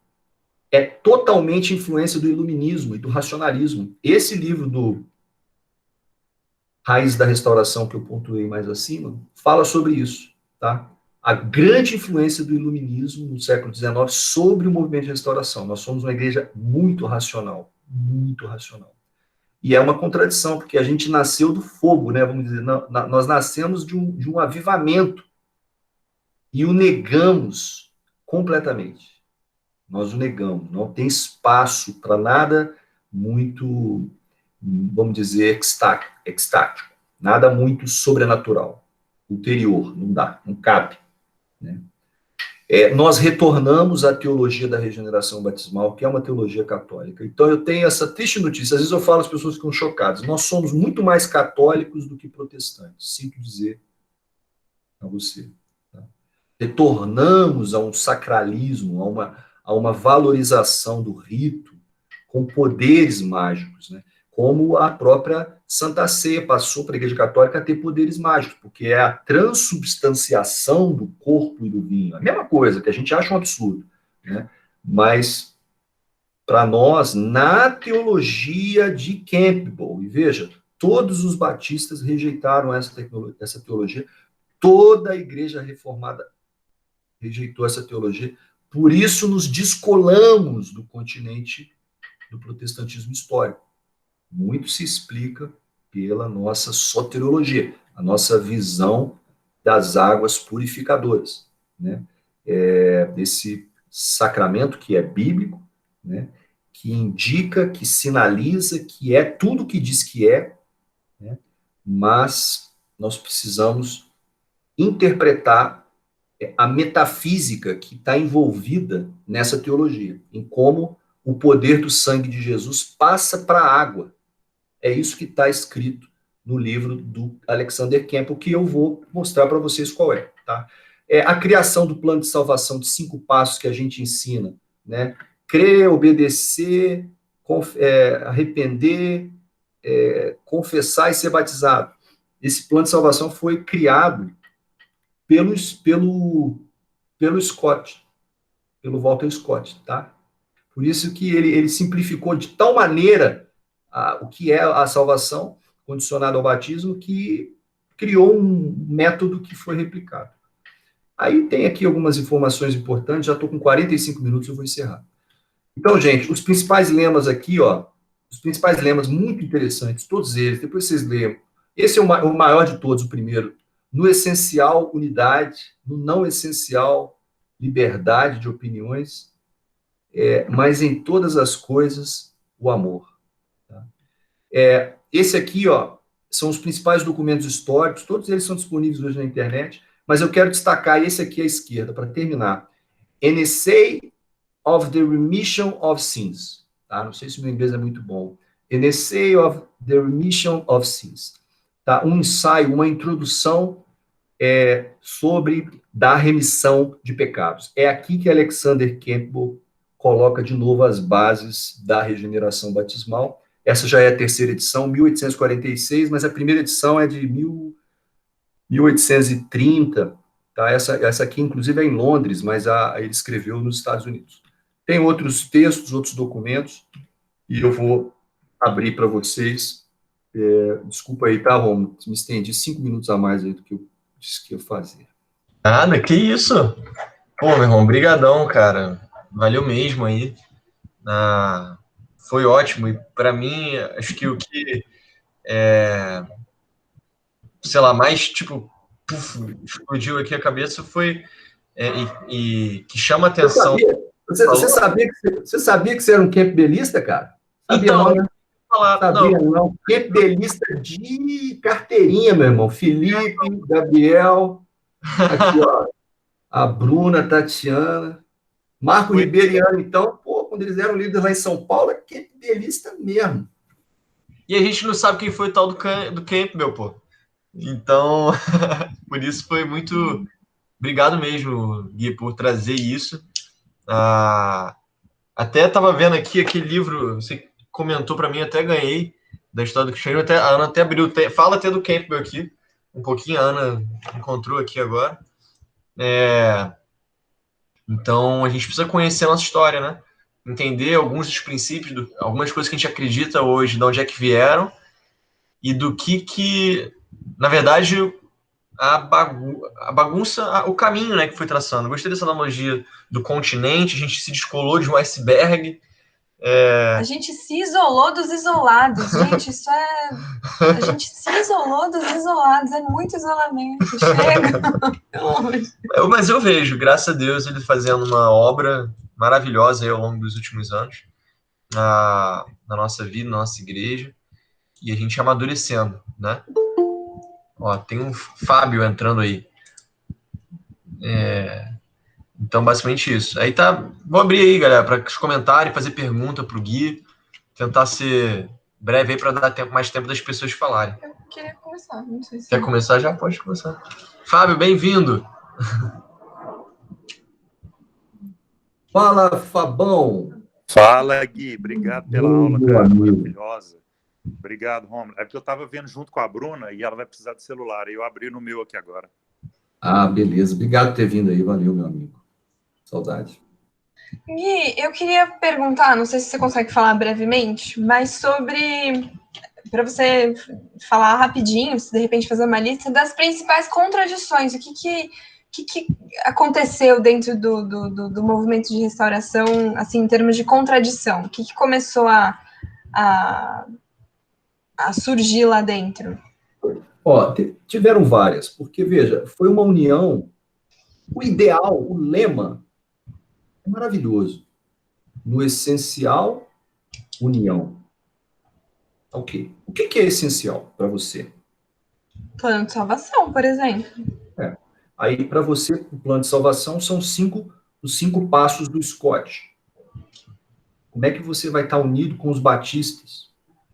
é totalmente influência do iluminismo e do racionalismo. Esse livro do Raiz da Restauração, que eu pontuei mais acima, fala sobre isso, tá? A grande influência do iluminismo no século XIX sobre o movimento de restauração. Nós somos uma igreja muito racional, muito racional. E é uma contradição, porque a gente nasceu do fogo, né? Vamos dizer, nós nascemos de um avivamento e o negamos completamente. Nós o negamos, não tem espaço para nada muito, vamos dizer, extático, nada muito sobrenatural, ulterior, não dá, não cabe, né? Nós retornamos à teologia da regeneração batismal, que é uma teologia católica. Então eu tenho essa triste notícia, às vezes eu falo, as pessoas ficam chocadas, nós somos muito mais católicos do que protestantes, sinto dizer a você. Tá? Retornamos a um sacralismo, a uma valorização do rito com poderes mágicos, né? Como a própria Santa Ceia passou para a Igreja Católica a ter poderes mágicos, porque é a transubstanciação do corpo e do vinho. A mesma coisa, que a gente acha um absurdo, né? Mas, para nós, na teologia de Campbell, e veja, todos os batistas rejeitaram essa teologia, toda a Igreja Reformada rejeitou essa teologia, por isso nos descolamos do continente do protestantismo histórico. Muito se explica pela nossa soteriologia, a nossa visão das águas purificadoras, né? Desse sacramento que é bíblico, né? Que indica, que sinaliza, que é tudo que diz que é, né? Mas nós precisamos interpretar a metafísica que está envolvida nessa teologia, em como o poder do sangue de Jesus passa para a água. É isso que está escrito no livro do Alexander Campbell, que eu vou mostrar para vocês qual é. Tá? A criação do plano de salvação de 5 passos que a gente ensina, né? Crer, obedecer, arrepender, confessar e ser batizado. Esse plano de salvação foi criado pelo Scott, pelo Walter Scott, tá? Por isso que ele simplificou de tal maneira o que é a salvação condicionada ao batismo, que criou um método que foi replicado. Aí tem aqui algumas informações importantes, já estou com 45 minutos, eu vou encerrar. Então, gente, os principais lemas aqui, ó, os principais lemas muito interessantes, todos eles, depois vocês leiam. Esse é o maior de todos, o primeiro. No essencial, unidade. No não essencial, liberdade de opiniões. Mas em todas as coisas, o amor. Tá? Esse aqui, ó, são os principais documentos históricos, todos eles são disponíveis hoje na internet, mas eu quero destacar esse aqui à esquerda, para terminar. An Essay of the Remission of Sins. Tá? Não sei se o meu inglês é muito bom. An Essay of the Remission of Sins. Tá? Um ensaio, uma introdução sobre da remissão de pecados. É aqui que Alexander Campbell coloca de novo as bases da regeneração batismal. Essa já é a terceira edição, 1846, mas a primeira edição é de 1830. Tá? Essa aqui, inclusive, é em Londres, mas ele escreveu nos Estados Unidos. Tem outros textos, outros documentos, e eu vou abrir para vocês. Desculpa aí, tá, Romulo? Me estendi 5 minutos a mais aí do que eu disse que ia fazer. Nada, que isso? Pô, meu irmão, brigadão, cara. Valeu mesmo aí. Foi ótimo. E para mim, acho que o que sei lá, mais tipo, explodiu aqui a cabeça foi e que chama atenção. Você sabia que você era um campbellista, cara? Sabia então, não, né? falar. Sabia não. Quepelista de carteirinha, meu irmão. Felipe, Gabriel, aqui, ó. A Bruna, a Tatiana. Marco Ribeiro, então, pô, quando eles eram líderes lá em São Paulo, é quepelista mesmo. E a gente não sabe quem foi o tal do Campbell, pô. Então, por isso foi muito... Obrigado mesmo, Gui, por trazer isso. Até estava vendo aqui aquele livro, você comentou para mim, até ganhei, da história do cristianismo, a Ana até abriu, fala até do Campbell aqui, um pouquinho, a Ana encontrou aqui agora. Então, a gente precisa conhecer a nossa história, né? Entender alguns dos princípios, algumas coisas que a gente acredita hoje, de onde é que vieram, e do que na verdade, a bagunça, o caminho, né, que foi traçando. Gostei dessa analogia do continente, a gente se descolou de um iceberg. A gente se isolou dos isolados, gente, isso é... A gente se isolou dos isolados, é muito isolamento, chega. Mas eu vejo, graças a Deus, ele fazendo uma obra maravilhosa aí ao longo dos últimos anos, na nossa vida, na nossa igreja, e a gente amadurecendo, né? Ó, tem um Fábio entrando aí. Então, basicamente isso. Aí tá. Vou abrir aí, galera, para os comentários, fazer pergunta pro Gui, tentar ser breve aí para dar mais tempo das pessoas falarem. Eu queria começar, não sei se... Quer começar? Já pode começar. Fábio, bem-vindo. Fala, Fabão. Fala, Gui. Obrigado pela aula, cara. Maravilhosa. Obrigado, Romulo. É porque eu estava vendo junto com a Bruna e ela vai precisar do celular. E eu abri no meu aqui agora. Beleza. Obrigado por ter vindo aí. Valeu, meu amigo. Saudade. Gui, eu queria perguntar, não sei se você consegue falar brevemente, mas sobre... Para você falar rapidinho, se de repente fazer uma lista das principais contradições. O que aconteceu dentro do movimento de restauração, assim, em termos de contradição? O que começou a surgir lá dentro? Tiveram várias, porque, veja, foi uma união, o ideal, o lema é maravilhoso. No essencial, união. Ok. O que é essencial para você? Plano de salvação, por exemplo. Aí, para você, o plano de salvação são os 5 passos do Scott. Como é que você vai estar unido com os batistas?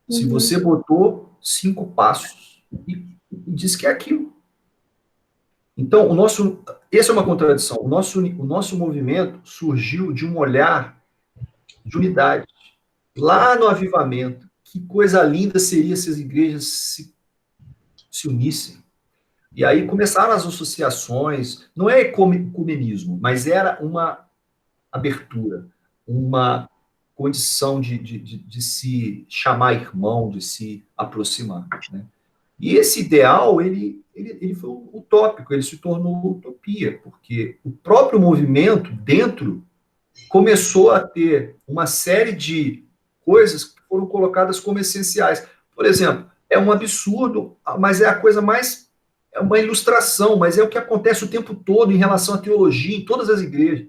Se você botou 5 passos e diz que é aquilo. Então, essa é uma contradição. O nosso movimento surgiu de um olhar de unidade. Lá no avivamento, que coisa linda seria se as igrejas se unissem. E aí começaram as associações, não é ecumenismo, mas era uma abertura, uma condição de se chamar irmão, de se aproximar, né? E esse ideal, ele foi utópico, ele se tornou utopia, porque o próprio movimento dentro começou a ter uma série de coisas que foram colocadas como essenciais. Por exemplo, é um absurdo, mas é a coisa mais... É uma ilustração, mas é o que acontece o tempo todo em relação à teologia em todas as igrejas.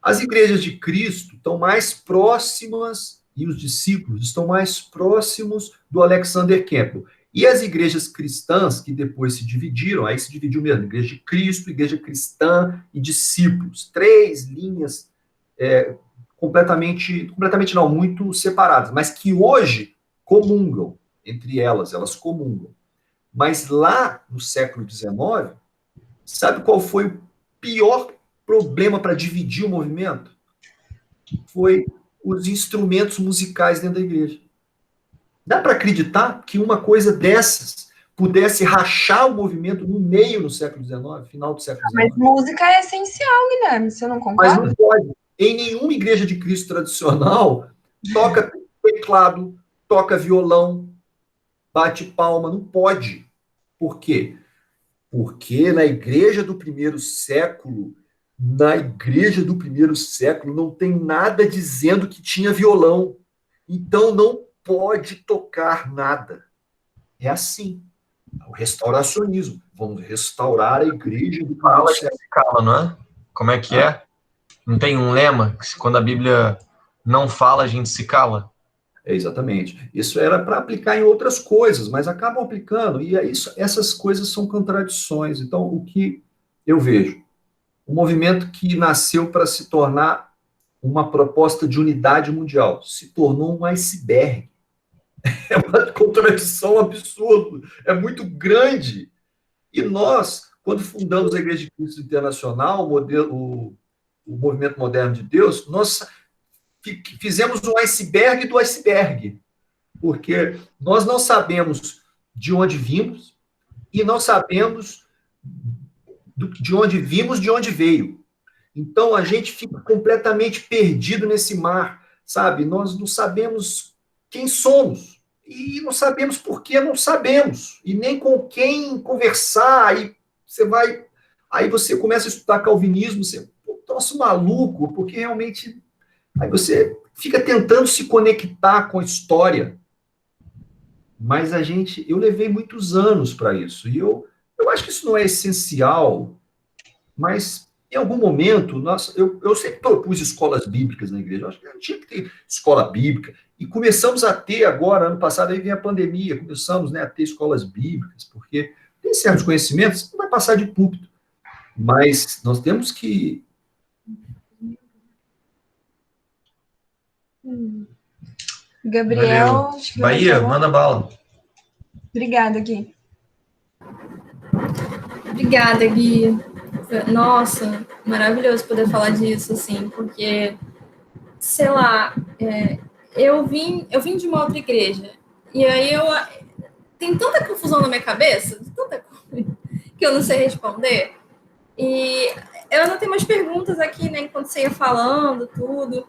As igrejas de Cristo estão mais próximas, e os discípulos estão mais próximos do Alexander Campbell. E as igrejas cristãs, que depois se dividiram, aí se dividiu mesmo, igreja de Cristo, igreja cristã e discípulos. 3 linhas completamente não, muito separadas, mas que hoje comungam entre elas comungam. Mas lá no século XIX, sabe qual foi o pior problema para dividir o movimento? Foi os instrumentos musicais dentro da igreja. Dá para acreditar que uma coisa dessas pudesse rachar o movimento no meio no século XIX, final do século XIX? Mas música é essencial, Guilherme, você não concorda? Mas não pode. Em nenhuma igreja de Cristo tradicional toca teclado, toca violão, bate palma, não pode. Por quê? Porque na igreja do primeiro século, não tem nada dizendo que tinha violão. Então não pode tocar nada. É assim. O restauracionismo. Vamos restaurar a igreja do primeiro século. Cala, não é? Como é que é? Não tem um lema que quando a Bíblia não fala, a gente se cala? Exatamente. Isso era para aplicar em outras coisas, mas acabam aplicando, e é isso, essas coisas são contradições. Então, o que eu vejo? Um movimento que nasceu para se tornar uma proposta de unidade mundial, se tornou um iceberg. É uma contradição absurda, é muito grande. E nós, quando fundamos a Igreja de Cristo Internacional, o Movimento Moderno de Deus, nós fizemos um iceberg do iceberg, porque nós não sabemos de onde vimos e não sabemos de onde vimos, de onde veio. Então, a gente fica completamente perdido nesse mar, sabe? Nós não sabemos quem somos e não sabemos por que não sabemos e nem com quem conversar. Aí você começa a estudar calvinismo, você, troço maluco, porque realmente aí você fica tentando se conectar com a história. Mas eu levei muitos anos para isso. E eu acho que isso não é essencial, mas em algum momento, eu sempre propus escolas bíblicas na igreja. Eu acho que tinha que ter escola bíblica. E começamos a ter agora, ano passado, aí vem a pandemia, começamos, né, a ter escolas bíblicas, porque tem certos conhecimentos que não vai passar de púlpito. Mas nós temos que... Gabriel... Bahia, manda bala. Obrigada, Gui. Obrigada, Gui. Nossa, maravilhoso poder falar disso, assim, porque, sei lá, eu vim de uma outra igreja, e aí tem tanta confusão na minha cabeça, tanta coisa, que eu não sei responder, e eu anotei umas perguntas aqui, né, enquanto você ia falando, tudo.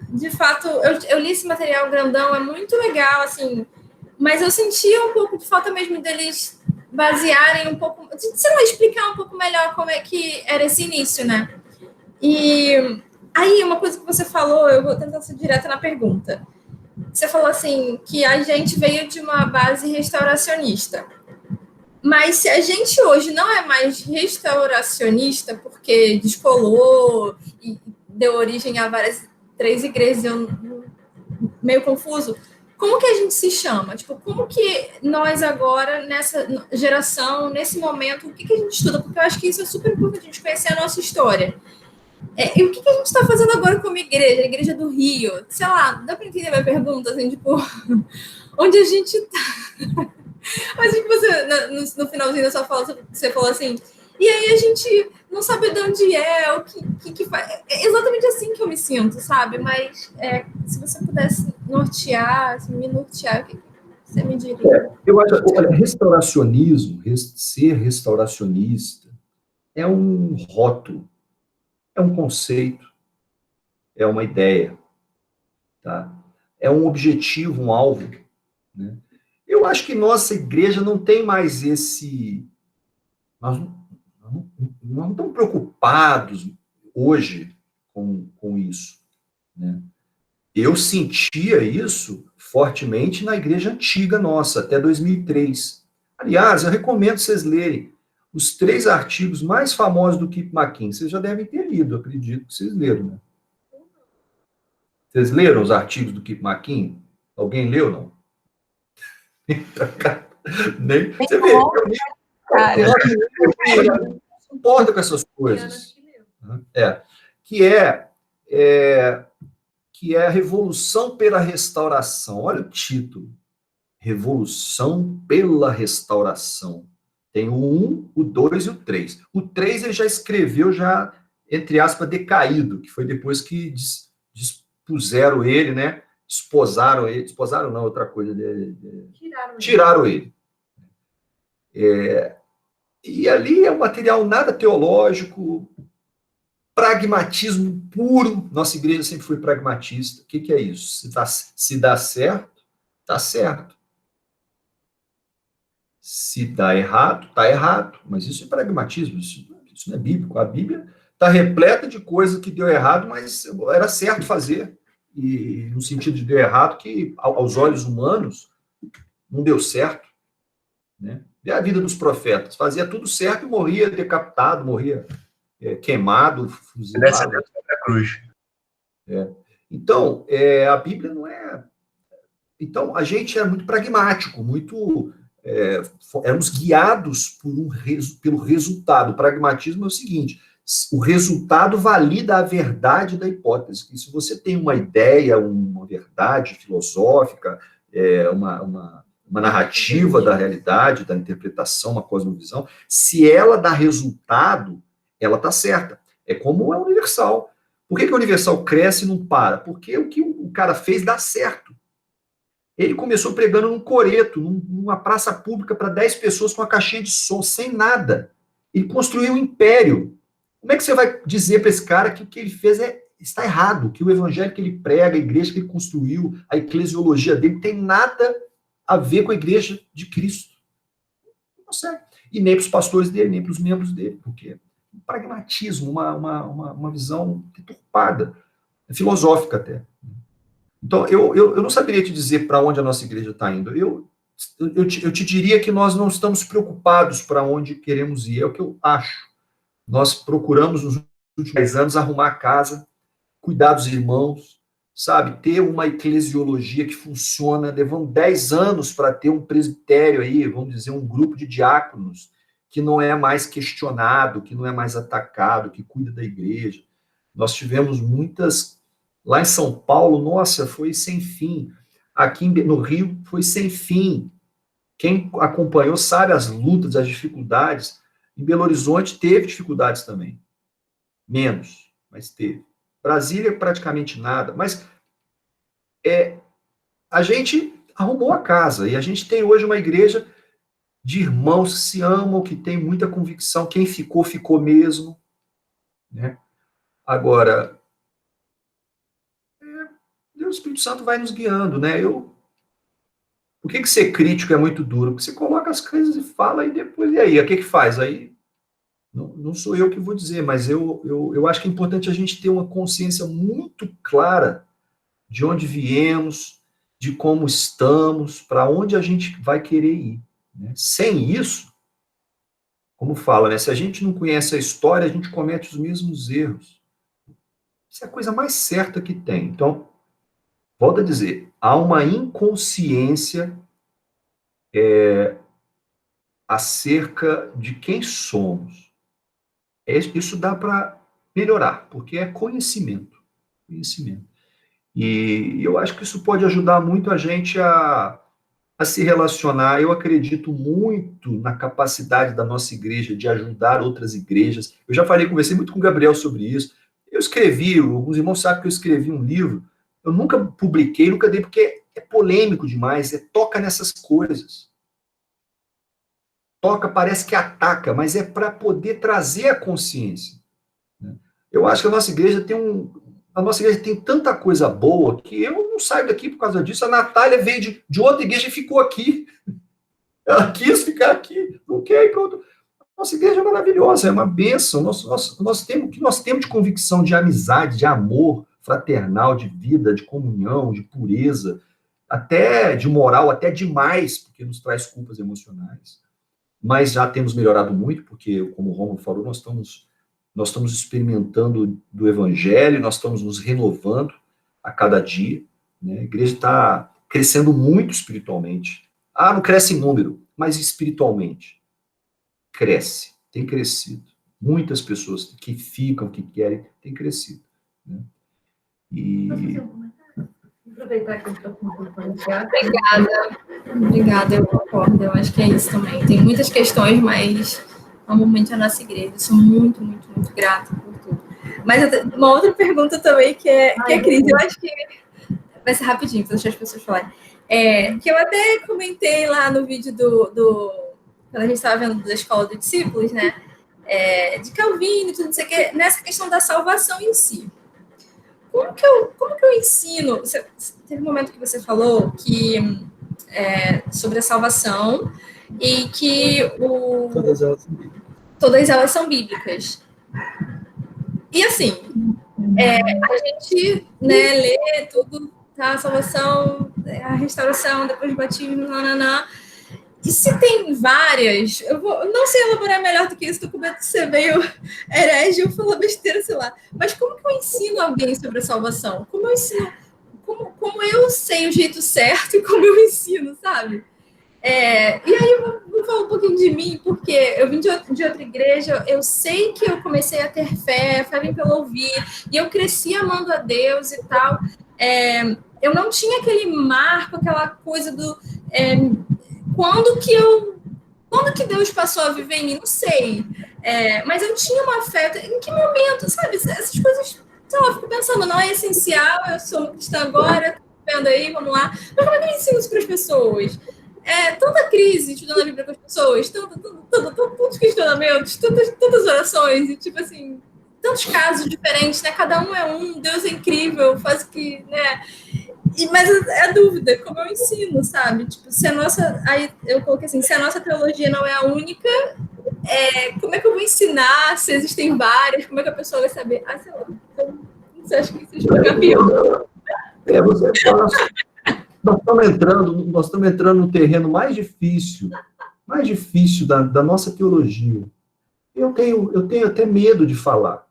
De fato, eu li esse material grandão, é muito legal, assim, mas eu sentia um pouco de falta mesmo deles basearem um pouco, sei lá, explicar um pouco melhor como é que era esse início, né? E aí, uma coisa que você falou, eu vou tentar ser direta na pergunta. Você falou assim, que a gente veio de uma base restauracionista. Mas se a gente hoje não é mais restauracionista, porque descolou e deu origem a três igrejas, meio confuso, como que a gente se chama? Tipo, como que nós agora, nessa geração, nesse momento, o que a gente estuda? Porque eu acho que isso é super importante, a gente conhecer a nossa história. E o que a gente está fazendo agora como igreja? A igreja do Rio? Sei lá, dá para entender a minha pergunta? Assim, tipo, onde a gente está? Mas que você, no finalzinho da sua fala, você falou assim, e aí a gente não sabe de onde o que faz. É exatamente assim que eu me sinto, sabe? Mas se você pudesse nortear, assim, me nortear, o que você me diria? Eu acho, olha, restauracionismo, ser restauracionista, é um rótulo, é um conceito, é uma ideia, tá? É um objetivo, um alvo, né? Eu acho que nossa igreja não tem mais esse... Nós não estamos preocupados hoje com isso, né? Eu sentia isso fortemente na igreja antiga nossa, até 2003. Aliás, eu recomendo vocês lerem os 3 artigos mais famosos do Kip McKean. Vocês já devem ter lido, eu acredito que vocês leram, né? Vocês leram os artigos do Kip McKean? Alguém leu, não? Nem, você vê, eu não se importa com essas coisas. Que é a Revolução pela Restauração. Olha o título. Revolução pela Restauração. Tem o 1, o 2 e o 3. O 3 ele já escreveu, já, entre aspas, decaído, que foi depois que dispuseram ele, né? Desposaram ele. Desposaram não, outra coisa. Tiraram ele. E ali é um material nada teológico, pragmatismo puro. Nossa igreja sempre foi pragmatista. O que é isso? Se dá certo, está certo. Se dá errado, está errado. Mas isso é pragmatismo, isso não é bíblico. A Bíblia está repleta de coisas que deu errado, mas era certo fazer. E no sentido de deu errado, que aos olhos humanos não deu certo, né? E a vida dos profetas, fazia tudo certo e morria decapitado, morria queimado, fuzilado. Cruz. Então, a Bíblia não é... Então, a gente é muito pragmático, muito... éramos guiados pelo resultado. O pragmatismo é o seguinte: o resultado valida a verdade da hipótese. E se você tem uma ideia, uma verdade filosófica, uma narrativa da realidade, da interpretação, uma cosmovisão, se ela dá resultado, ela está certa. É como a Universal. Por que a Universal cresce e não para? Porque o que o cara fez dá certo. Ele começou pregando num coreto, numa praça pública para 10 pessoas com uma caixinha de som, sem nada. Ele construiu um império. Como é que você vai dizer para esse cara que o que ele fez está errado, que o evangelho que ele prega, a igreja que ele construiu, a eclesiologia dele, tem nada a ver com a igreja de Cristo? Não consegue. E nem para os pastores dele, nem para os membros dele, porque um pragmatismo, uma visão deturpada, filosófica até. Então, eu não saberia te dizer para onde a nossa igreja está indo. Eu te diria que nós não estamos preocupados para onde queremos ir, é o que eu acho. Nós procuramos, nos últimos 10 anos, arrumar a casa, cuidar dos irmãos, sabe? Ter uma eclesiologia que funciona. Levamos 10 anos para ter um presbitério aí, vamos dizer, um grupo de diáconos que não é mais questionado, que não é mais atacado, que cuida da igreja. Nós tivemos muitas... Lá em São Paulo, nossa, foi sem fim. Aqui no Rio, foi sem fim. Quem acompanhou sabe as lutas, as dificuldades. Em Belo Horizonte teve dificuldades também. Menos, mas teve. Brasília, praticamente nada. Mas a gente arrumou a casa. E a gente tem hoje uma igreja de irmãos que se amam, que tem muita convicção. Quem ficou, ficou mesmo. Né? Agora... o Espírito Santo vai nos guiando, né? Por que ser crítico é muito duro? Porque você coloca as coisas e fala, e depois, e aí? O que faz? Aí, não sou eu que vou dizer, mas eu acho que é importante a gente ter uma consciência muito clara de onde viemos, de como estamos, para onde a gente vai querer ir. Né? Sem isso, como fala, né? Se a gente não conhece a história, a gente comete os mesmos erros. Isso é a coisa mais certa que tem. Então, volto a dizer, há uma inconsciência acerca de quem somos. Isso dá para melhorar, porque é conhecimento. E eu acho que isso pode ajudar muito a gente a se relacionar. Eu acredito muito na capacidade da nossa igreja de ajudar outras igrejas. Eu já conversei muito com o Gabriel sobre isso. Eu escrevi, alguns irmãos sabem que eu escrevi um livro. Eu nunca publiquei, nunca dei, porque é polêmico demais, toca nessas coisas. Toca, parece que ataca, mas é para poder trazer a consciência. Eu acho que a nossa igreja tem tanta coisa boa que eu não saio daqui por causa disso. A Natália veio de outra igreja e ficou aqui. Ela quis ficar aqui, não quer, pronto. Nossa igreja é maravilhosa, é uma bênção. Nós temos o que nós temos de convicção, de amizade, de amor fraternal, de vida, de comunhão, de pureza, até de moral, até demais, porque nos traz culpas emocionais. Mas já temos melhorado muito, porque, como o Romulo falou, nós estamos experimentando do evangelho, nós estamos nos renovando a cada dia. Né? A igreja está crescendo muito espiritualmente. Não cresce em número, mas espiritualmente. Cresce, tem crescido. Muitas pessoas que ficam, que querem, têm crescido. Né? Aproveitar que eu estou com o telefone. Obrigada, eu concordo. Eu acho que é isso também. Tem muitas questões, mas normalmente a nossa igreja. Eu sou muito, muito, muito grata por tudo. Mas uma outra pergunta também que é Cris, eu acho que vai ser rapidinho, para deixar as pessoas falarem. Que eu até comentei lá no vídeo quando a gente estava vendo da Escola dos Discípulos, né? De Calvino e tudo, não sei o que, nessa questão da salvação em si. Como que eu ensino? Teve um momento que você falou que sobre a salvação e que todas elas são bíblicas. E assim, a gente lê tudo, tá? A salvação, a restauração, depois do batismo, E se tem várias, eu não sei elaborar melhor do que isso, tô com medo de ser meio herege ou falar besteira, sei lá. Mas como que eu ensino alguém sobre a salvação? Como eu ensino? Como eu sei o jeito certo e como eu ensino, sabe? E aí eu vou falar um pouquinho de mim, porque eu vim de outra igreja, eu sei que eu comecei a ter fé vem pelo ouvir, e eu cresci amando a Deus e tal. Eu não tinha aquele marco, aquela coisa do... Quando que Deus passou a viver em mim? Não sei. Mas eu tinha uma fé. Em que momento, sabe? Essas coisas, sei lá, eu fico pensando, não é essencial, eu sou cristã agora, tô vendo aí, vamos lá. Mas como é que eu ensino isso para as pessoas? Tanta crise estudando a Bíblia com as pessoas, tantos questionamentos, tantas orações, e tipo assim, tantos casos diferentes, né? Cada um é um, Deus é incrível, faz o que, né? Mas é a dúvida, como eu ensino, sabe? Tipo, se a nossa. Aí eu coloquei assim, se a nossa teologia não é a única, como é que eu vou ensinar? Se existem várias, como é que a pessoa vai saber? Sei lá. Então, você acha que isso explica pior? Nós estamos entrando no terreno mais difícil da nossa teologia. Eu tenho até medo de falar.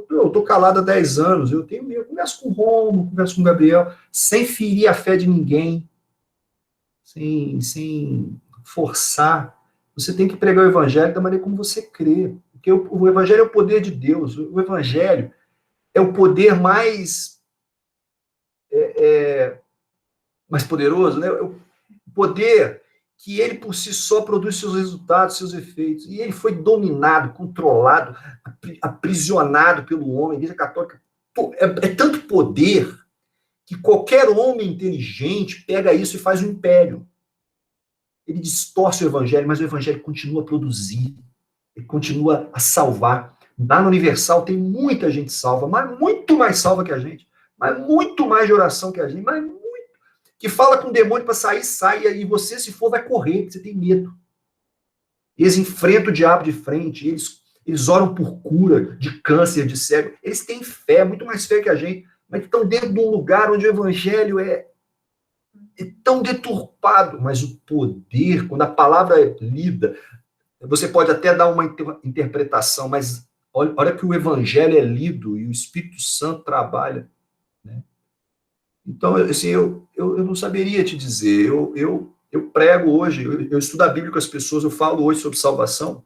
Eu estou calado há 10 anos, eu tenho medo. Eu converso com o Romo, converso com o Gabriel, sem ferir a fé de ninguém, sem forçar. Você tem que pregar o evangelho da maneira como você crê. Porque o evangelho é o poder de Deus. O evangelho é o poder mais poderoso, né? O poder que ele por si só produz seus resultados, seus efeitos. E ele foi dominado, controlado, aprisionado pelo homem. A Igreja Católica é tanto poder que qualquer homem inteligente pega isso e faz um império. Ele distorce o evangelho, mas o evangelho continua a produzir, ele continua a salvar. Lá no Universal tem muita gente salva, mas muito mais salva que a gente, mas muito mais de oração que a gente, mas muito. Que fala com o demônio para sair, sai, e você, se for, vai correr, porque você tem medo. Eles enfrentam o diabo de frente, eles oram por cura de câncer, de cego, eles têm fé, muito mais fé que a gente, mas estão dentro de um lugar onde o evangelho é tão deturpado, mas o poder, quando a palavra é lida, você pode até dar uma interpretação, mas olha que o evangelho é lido e o Espírito Santo trabalha, né? Então, assim, eu não saberia te dizer. Eu prego hoje, eu estudo a Bíblia com as pessoas, eu falo hoje sobre salvação.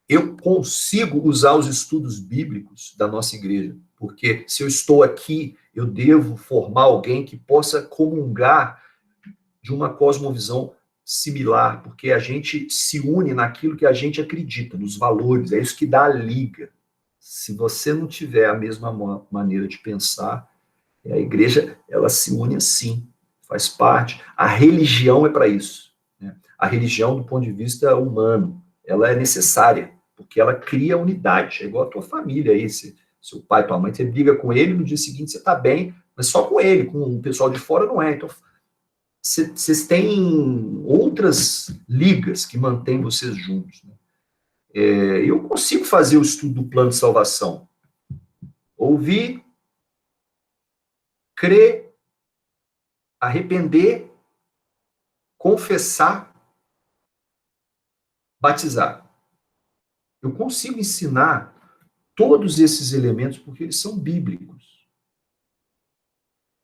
Eu consigo usar os estudos bíblicos da nossa igreja, porque se eu estou aqui, eu devo formar alguém que possa comungar de uma cosmovisão similar, porque a gente se une naquilo que a gente acredita, nos valores, é isso que dá a liga. Se você não tiver a mesma maneira de pensar, a igreja, ela se une assim, faz parte. A religião é para isso, né? A religião, do ponto de vista humano, ela é necessária, porque ela cria unidade. É igual a tua família aí, seu pai, tua mãe, você briga com ele, no dia seguinte você está bem, mas só com ele, com o pessoal de fora não é. Então, vocês têm outras ligas que mantêm vocês juntos, né? Eu consigo fazer o estudo do plano de salvação. Ouvir, crer, arrepender, confessar, batizar. Eu consigo ensinar todos esses elementos porque eles são bíblicos.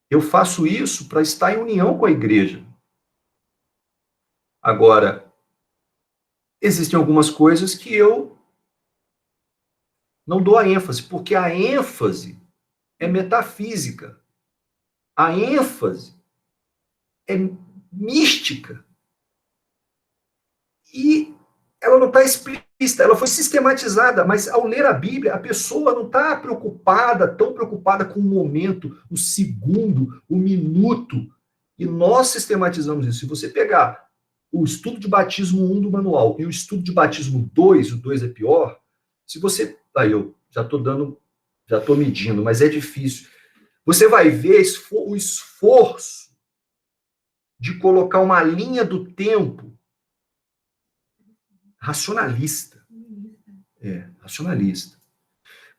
Eu faço isso para estar em união com a igreja. Agora, existem algumas coisas que eu não dou a ênfase, porque a ênfase é metafísica. A ênfase é mística. E ela não está explícita, ela foi sistematizada, mas ao ler a Bíblia, a pessoa não está tão preocupada com o momento, o segundo, o minuto. E nós sistematizamos isso. Se você pegar o estudo de batismo 1 do manual e o estudo de batismo 2, o 2 é pior, se você... Aí eu já estou medindo, mas é difícil. Você vai ver o esforço de colocar uma linha do tempo racionalista. Racionalista.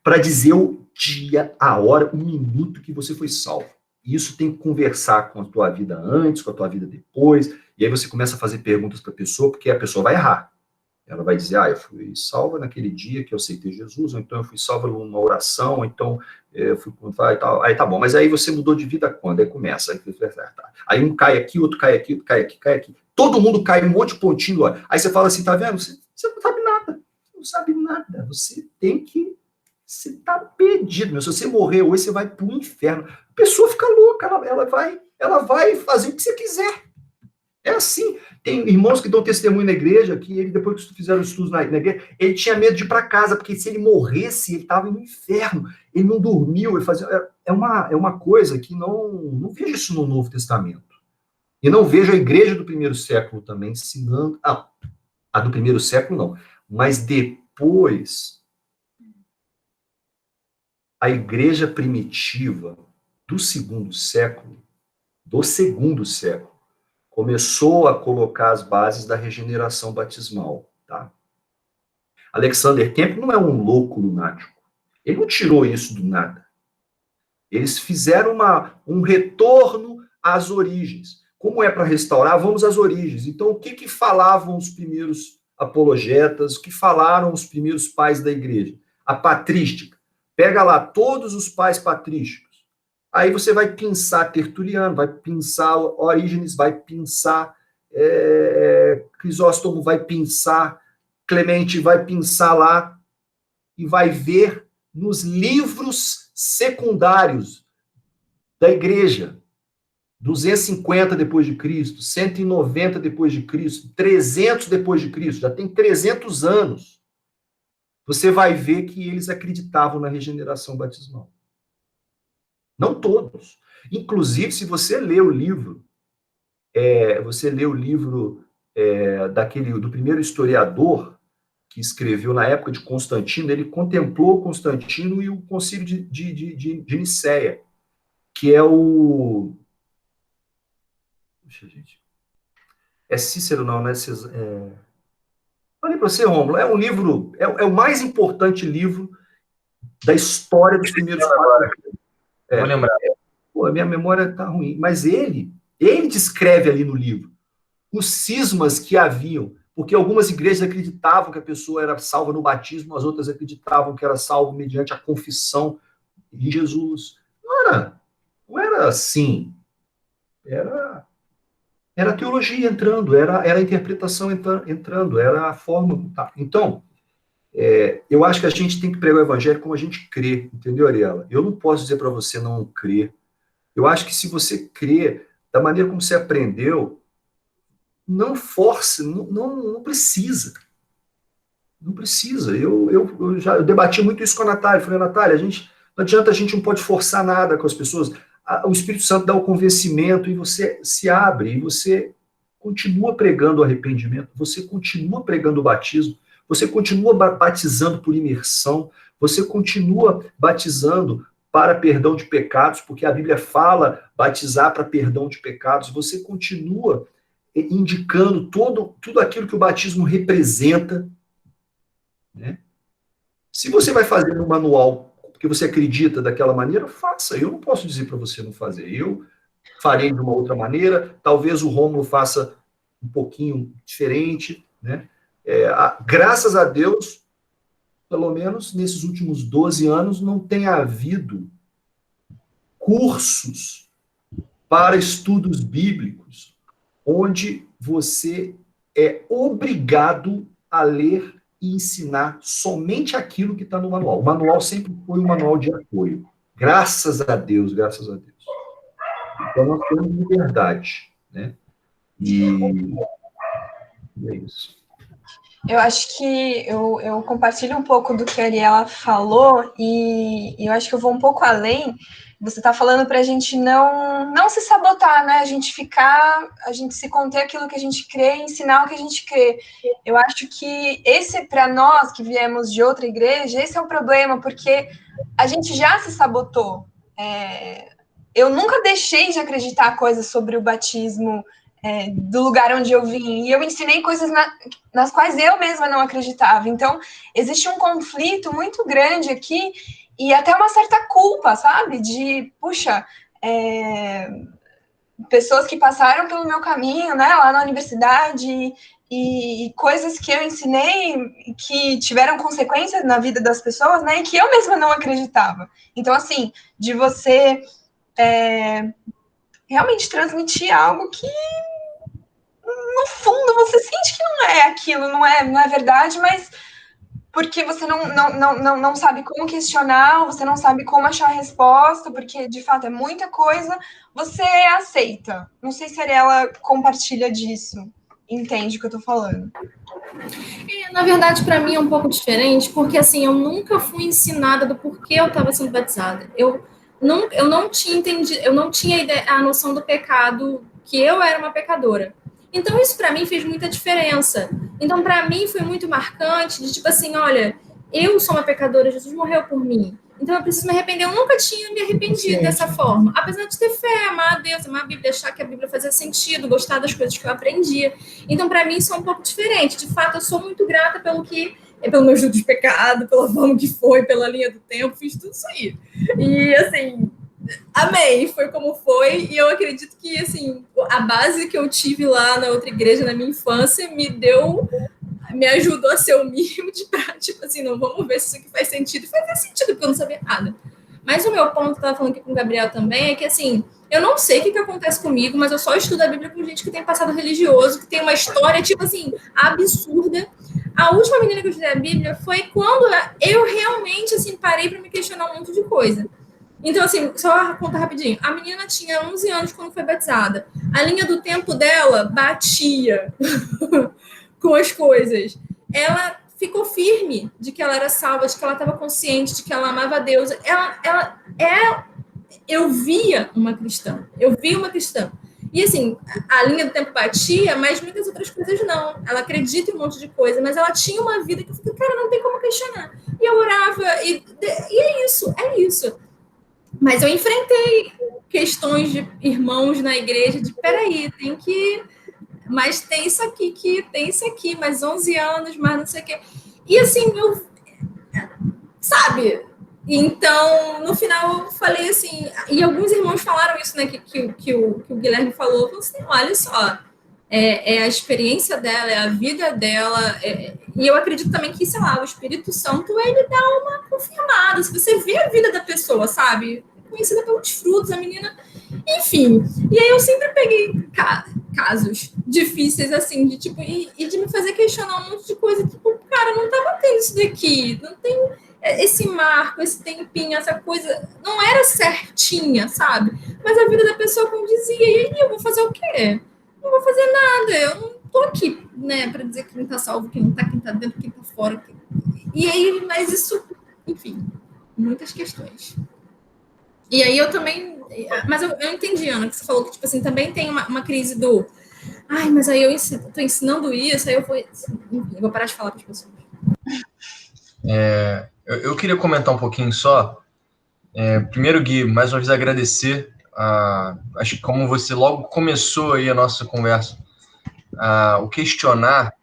Para dizer o dia, a hora, o minuto que você foi salvo. isso tem que conversar com a tua vida antes, com a tua vida depois, e aí você começa a fazer perguntas para a pessoa, porque a pessoa vai errar. Ela vai dizer, eu fui salva naquele dia que eu aceitei Jesus, ou então eu fui salva numa oração, ou então eu fui e tal. Aí tá bom, mas aí você mudou de vida quando? Aí começa. Aí um cai aqui, outro cai aqui, outro cai aqui, cai aqui. Todo mundo cai um monte de pontinho lá. Aí você fala assim, tá vendo? Você não sabe nada. Você não sabe nada. Você tem que... Você tá perdido, meu. Se você morrer hoje, você vai pro inferno. A pessoa fica louca, ela vai fazer o que você quiser. É assim. Tem irmãos que dão testemunho na igreja, que ele, depois que fizeram estudos na igreja, ele tinha medo de ir para casa, porque se ele morresse, ele estava no inferno. Ele não dormiu, ele fazia... É uma coisa que não vejo isso no Novo Testamento. E não vejo a igreja do primeiro século também ensinando... a do primeiro século não. Mas depois, a igreja primitiva do segundo século, começou a colocar as bases da regeneração batismal, tá? Alexander Campbell não é um louco lunático. Ele não tirou isso do nada. Eles fizeram um retorno às origens. Como é para restaurar? Vamos às origens. Então, o que falavam os primeiros apologetas? O que falaram os primeiros pais da igreja? A patrística. Pega lá todos os pais patrísticos. Aí você vai pensar Tertuliano, vai pensar Orígenes, vai pensar Crisóstomo, vai pensar Clemente, vai pensar lá e vai ver nos livros secundários da igreja, 250 depois de Cristo, 190 depois de Cristo, 300 depois de Cristo, já tem 300 anos. Você vai ver que eles acreditavam na regeneração batismal. Não todos. Inclusive, se você lê o livro, do primeiro historiador que escreveu na época de Constantino, ele contemplou Constantino e o concílio de Nicéia, que é o... Puxa, gente. É Cícero, não, né? Falei para você, Rômulo, é um livro, é o mais importante livro da história dos primeiros padres. Vou lembrar. Pô, a minha memória está ruim. Mas ele descreve ali no livro os cismas que haviam, porque algumas igrejas acreditavam que a pessoa era salva no batismo, as outras acreditavam que era salva mediante a confissão de Jesus. Não era assim. Era a teologia entrando, era a interpretação entrando, era a forma... Tá. Então, eu acho que a gente tem que pregar o evangelho como a gente crê, entendeu, Ariela? Eu não posso dizer para você não crer. Eu acho que se você crê da maneira como você aprendeu, não force, não precisa. Não precisa. Eu debati muito isso com a Natália. Eu falei, Natália, não adianta, a gente não pode forçar nada com as pessoas. O Espírito Santo dá o convencimento e você se abre, e você continua pregando o arrependimento, você continua pregando o batismo, você continua batizando por imersão, você continua batizando para perdão de pecados, porque a Bíblia fala batizar para perdão de pecados, você continua indicando tudo aquilo que o batismo representa, né? Se você vai fazer um manual porque você acredita daquela maneira, faça. Eu não posso dizer para você não fazer. Eu farei de uma outra maneira, talvez o Rômulo faça um pouquinho diferente, né? Graças a Deus, pelo menos nesses últimos 12 anos, não tem havido cursos para estudos bíblicos onde você é obrigado a ler e ensinar somente aquilo que está no manual. O manual sempre foi um manual de apoio. Graças a Deus, graças a Deus. Então, nós temos liberdade, né? E é isso. Eu acho que eu compartilho um pouco do que a Ariela falou e eu acho que eu vou um pouco além. Você está falando para a gente não se sabotar, né? A gente se conter aquilo que a gente crê e ensinar o que a gente crê. Eu acho que para nós que viemos de outra igreja, esse é o problema, porque a gente já se sabotou. Eu nunca deixei de acreditar coisas sobre o batismo do lugar onde eu vim, e eu ensinei coisas nas quais eu mesma não acreditava. Então, existe um conflito muito grande aqui, e até uma certa culpa, sabe? De, puxa, pessoas que passaram pelo meu caminho, né, lá na universidade, e coisas que eu ensinei que tiveram consequências na vida das pessoas, né, e que eu mesma não acreditava. Então, assim, de você realmente transmitir algo que, no fundo, você sente que não é aquilo, não é verdade, mas porque você não sabe como questionar, você não sabe como achar a resposta, porque, de fato, é muita coisa, você aceita. Não sei se a Ariela compartilha disso, entende o que eu tô falando. Na verdade, para mim é um pouco diferente, porque, assim, eu nunca fui ensinada do porquê eu estava sendo batizada. Eu não tinha entendido, eu não tinha a noção do pecado, que eu era uma pecadora. Então, isso para mim fez muita diferença. Então, para mim, foi muito marcante, de tipo assim, olha, eu sou uma pecadora, Jesus morreu por mim. Então, eu preciso me arrepender. Eu nunca tinha me arrependido dessa forma. Apesar de ter fé, amar a Deus, amar a Bíblia, achar que a Bíblia fazia sentido, gostar das coisas que eu aprendia. Então, para mim, isso é um pouco diferente. De fato, eu sou muito grata pelo meu estudo de pecado, pela forma que foi, pela linha do tempo, fiz tudo isso aí. E, assim, amei, foi como foi, e eu acredito que, assim, a base que eu tive lá na outra igreja na minha infância me ajudou a ser humilde para, tipo assim, não, vamos ver se isso aqui faz sentido. E fazia sentido, porque eu não sabia nada. Mas o meu ponto, que eu tava falando aqui com o Gabriel também, é que, assim, eu não sei o que acontece comigo, mas eu só estudo a Bíblia com gente que tem passado religioso, que tem uma história, tipo assim, absurda. A última menina que eu estudei a Bíblia foi quando eu realmente, assim, parei para me questionar um monte de coisa. Então, assim, só contar rapidinho. A menina tinha 11 anos quando foi batizada. A linha do tempo dela batia com as coisas. Ela ficou firme de que ela era salva, de que ela estava consciente, de que ela amava a Deus. Eu via uma cristã. E, assim, a linha do tempo batia, mas muitas outras coisas não. Ela acredita em um monte de coisa, mas ela tinha uma vida que eu falei, cara, não tem como questionar. E eu orava, e é isso. Mas eu enfrentei questões de irmãos na igreja de, peraí, mas tem isso aqui, mais 11 anos, mais não sei o quê. E assim, sabe? Então, no final, eu falei assim, e alguns irmãos falaram isso, né, que o Guilherme falou assim, olha só, é a experiência dela, é a vida dela, e eu acredito também que, sei lá, o Espírito Santo, ele dá uma confirmada, se você vê a vida da pessoa, sabe? Conhecida pelos frutos, a menina, enfim. E aí eu sempre peguei casos difíceis, assim, de tipo, e de me fazer questionar um monte de coisa, tipo, cara, não tava tendo isso daqui, não tem esse marco, esse tempinho, essa coisa, não era certinha, sabe? Mas a vida da pessoa condizia, e aí eu vou fazer o quê? Não vou fazer nada, eu não tô aqui, né, para dizer quem tá salvo, quem não tá, quem tá dentro, quem tá fora. E aí, mas isso, enfim, muitas questões. E aí eu também, mas eu entendi, Ana, que você falou que, tipo assim, também tem uma crise do, ai, mas aí eu tô ensinando isso, aí eu vou, enfim, eu vou parar de falar para as pessoas. Eu queria comentar um pouquinho só. Primeiro, Gui, mais uma vez agradecer. Acho que como você logo começou aí a nossa conversa, o questionar,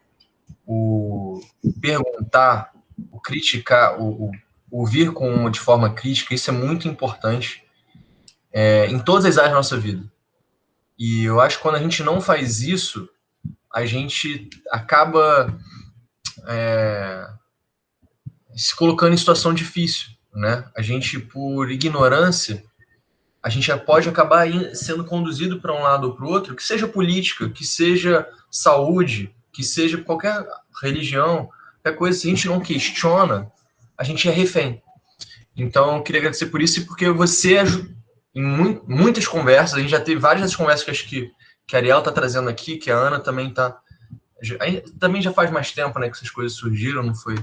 o perguntar, o criticar, o ouvir de forma crítica, isso é muito importante em todas as áreas da nossa vida. E eu acho que quando a gente não faz isso, a gente acaba se colocando em situação difícil, né? A gente, por ignorância, a gente já pode acabar sendo conduzido para um lado ou para o outro, que seja política, que seja saúde, que seja qualquer religião, qualquer coisa, se a gente não questiona, a gente é refém. Então, eu queria agradecer por isso, porque você, em muitas conversas, a gente já teve várias dessas conversas que acho que a Ariel está trazendo aqui, que a Ana também está... Também já faz mais tempo, né, que essas coisas surgiram, não foi?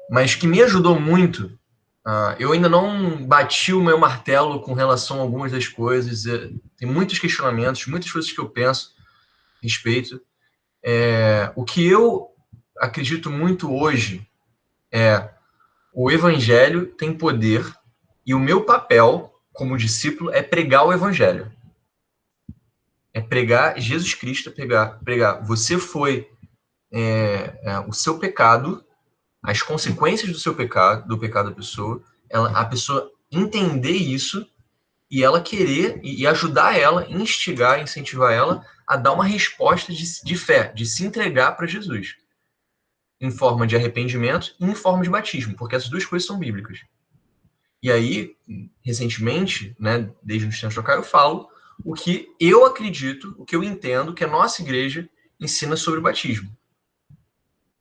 Mas que me ajudou muito. Eu ainda não bati o meu martelo com relação a algumas das coisas. Tem muitos questionamentos, muitas coisas que eu penso a respeito. O que eu acredito muito hoje o evangelho tem poder e o meu papel como discípulo é pregar o evangelho. É pregar Jesus Cristo, pregar. Você foi o seu pecado, as consequências do seu pecado, do pecado da pessoa, a pessoa entender isso e ela querer e ajudar ela, instigar, incentivar ela a dar uma resposta de fé, de se entregar para Jesus, em forma de arrependimento e em forma de batismo, porque essas duas coisas são bíblicas. E aí, recentemente, né, desde os tempos cá, eu falo o que eu acredito, o que eu entendo que a nossa igreja ensina sobre o batismo.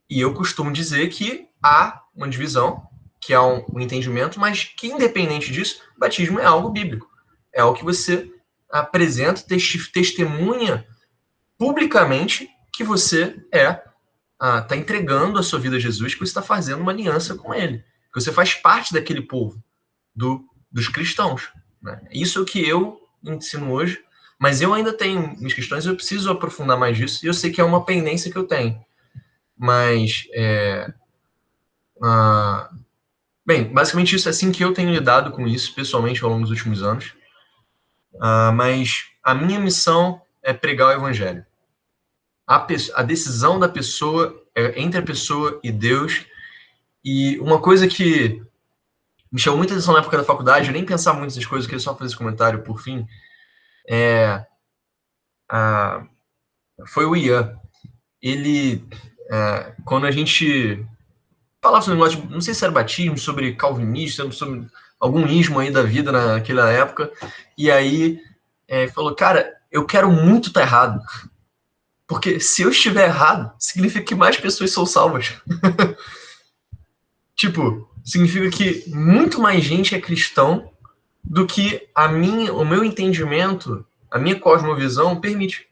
E eu costumo dizer que há uma divisão, que há um entendimento, mas que, independente disso, o batismo é algo bíblico. É algo que você apresenta, testemunha publicamente que você está entregando a sua vida a Jesus, que você está fazendo uma aliança com ele, que você faz parte daquele povo, dos cristãos. Né? Isso é o que eu ensino hoje, mas eu ainda tenho minhas questões, eu preciso aprofundar mais disso, e eu sei que é uma pendência que eu tenho. Mas, bem, basicamente isso é assim que eu tenho lidado com isso, pessoalmente, ao longo dos últimos anos. Mas a minha missão é pregar o evangelho. A decisão da pessoa é entre a pessoa e Deus. E uma coisa que me chamou muita atenção na época da faculdade, eu nem pensava muito nessas coisas, eu queria só fazer esse comentário por fim, foi o Ian. Ele, quando a gente falava sobre negócio, não sei se era batismo, sobre calvinismo, sobre algum ismo aí da vida naquela época, e aí falou, cara, eu quero muito estar errado, porque se eu estiver errado, significa que mais pessoas são salvas. Tipo, significa que muito mais gente é cristão do que o meu entendimento, a minha cosmovisão permite.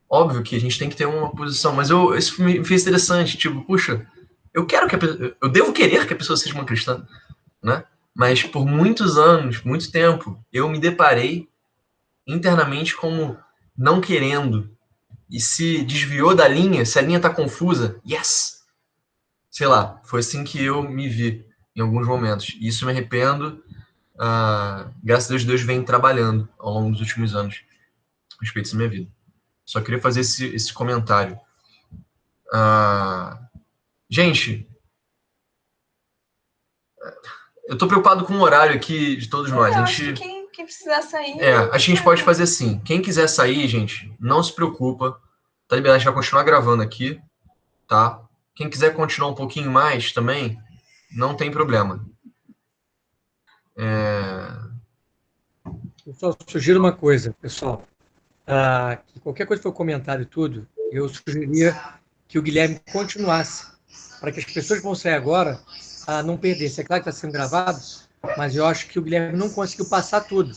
Óbvio que a gente tem que ter uma posição, mas isso me fez interessante, tipo, puxa, eu devo querer que a pessoa seja uma cristã, né? Mas por muitos anos, muito tempo, eu me deparei internamente como não querendo, e se desviou da linha, se a linha tá confusa, yes! Sei lá, foi assim que eu me vi em alguns momentos. E isso me arrependo. Graças a Deus vem trabalhando ao longo dos últimos anos a respeito disso na minha vida. Só queria fazer esse comentário. Gente, eu tô preocupado com o horário aqui de todos nós. Acho que quem precisar sair... acho que a gente pode fazer assim. Quem quiser sair, gente, não se preocupa. Tá liberado, a gente vai continuar gravando aqui, tá? Quem quiser continuar um pouquinho mais também, não tem problema. Eu só sugiro uma coisa, pessoal. Que qualquer coisa que for comentado e tudo, eu sugeria que o Guilherme continuasse, para que as pessoas que vão sair agora não perdessem. É claro que está sendo gravado, mas eu acho que o Guilherme não conseguiu passar tudo.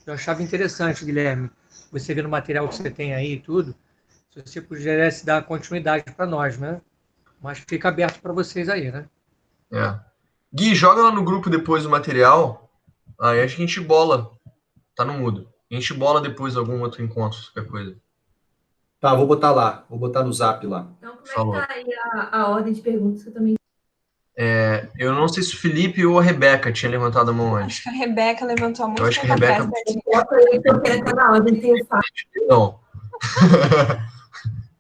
Eu achava interessante, Guilherme, você vendo o material que você tem aí e tudo, se você pudesse dar continuidade para nós, né? Mas fica aberto para vocês aí, né? Gui, joga lá no grupo depois o material, aí a gente bola. Tá no mudo. A gente bola depois algum outro encontro, qualquer coisa. Tá, vou botar lá. Vou botar no zap lá. Então, como é que tá aí a ordem de perguntas que eu também... Eu não sei se o Felipe ou a Rebeca tinha levantado a mão antes. Acho que a Rebeca levantou a mão. Eu acho que a Rebeca... Eu quero estar na ordem, tem o fato. Não.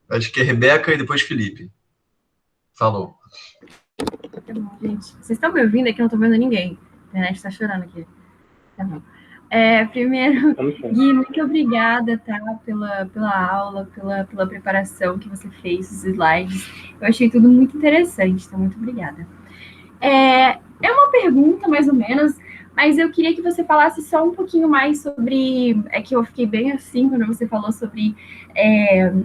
Acho que é Rebeca e depois Felipe. Falou. Tá bom, gente. Vocês estão me ouvindo aqui? Eu não tô vendo ninguém. A internet tá chorando aqui. Tá bom. Primeiro, Gui, muito obrigada, tá? Pela aula, pela preparação que você fez, os slides. Eu achei tudo muito interessante, tá? Muito obrigada. É uma pergunta, mais ou menos, mas eu queria que você falasse só um pouquinho mais sobre... É que eu fiquei bem assim quando você falou sobre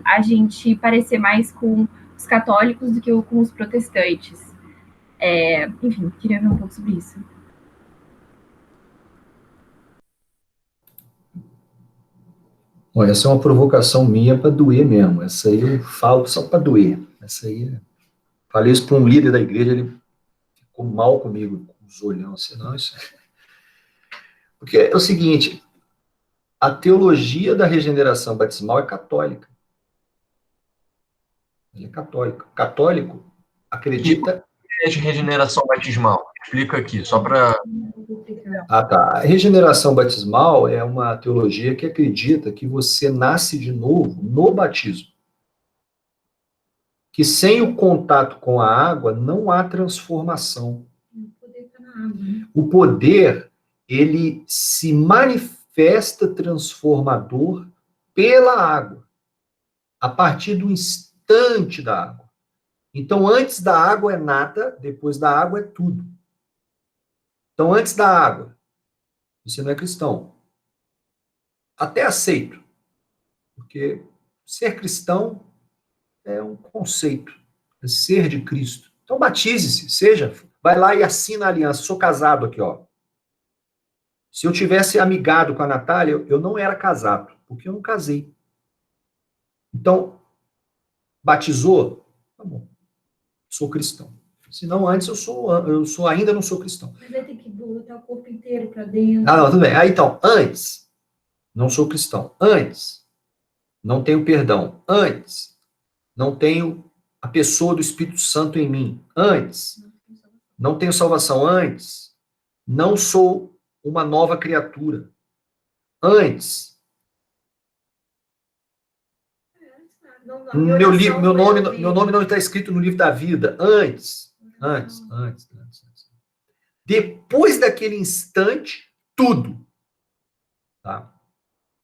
a gente parecer mais com os católicos do que com os protestantes. Enfim, queria ver um pouco sobre isso. Olha, essa é uma provocação minha para doer mesmo. Essa aí eu falo só para doer. Essa aí... Falei isso para um líder da igreja, ele ficou mal comigo, com os olhão assim, não, isso... Porque é o seguinte, a teologia da regeneração batismal é católica. Ele é católico. Católico acredita... de regeneração batismal? Explica aqui, só para... tá. A regeneração batismal é uma teologia que acredita que você nasce de novo no batismo. Que sem o contato com a água não há transformação. O poder, ele se manifesta transformador pela água, a partir do instante da água. Então, antes da água é nada, depois da água é tudo. Então, antes da água, você não é cristão. Até aceito, porque ser cristão é um conceito, é ser de Cristo. Então, batize-se, seja, vai lá e assina a aliança. Sou casado aqui, ó. Se eu tivesse amigado com a Natália, eu não era casado, porque eu não casei. Então, batizou? Tá bom. Sou cristão. Senão, antes eu ainda não sou cristão. Mas vai ter que botar o corpo inteiro para dentro. Ah, não, tudo bem. Aí, então, antes, não sou cristão. Antes, não tenho perdão. Antes, não tenho a pessoa do Espírito Santo em mim. Antes, não tenho salvação. Antes, não sou uma nova criatura. Antes, meu nome não está escrito no livro da vida. Antes. Depois daquele instante, tudo. Tá?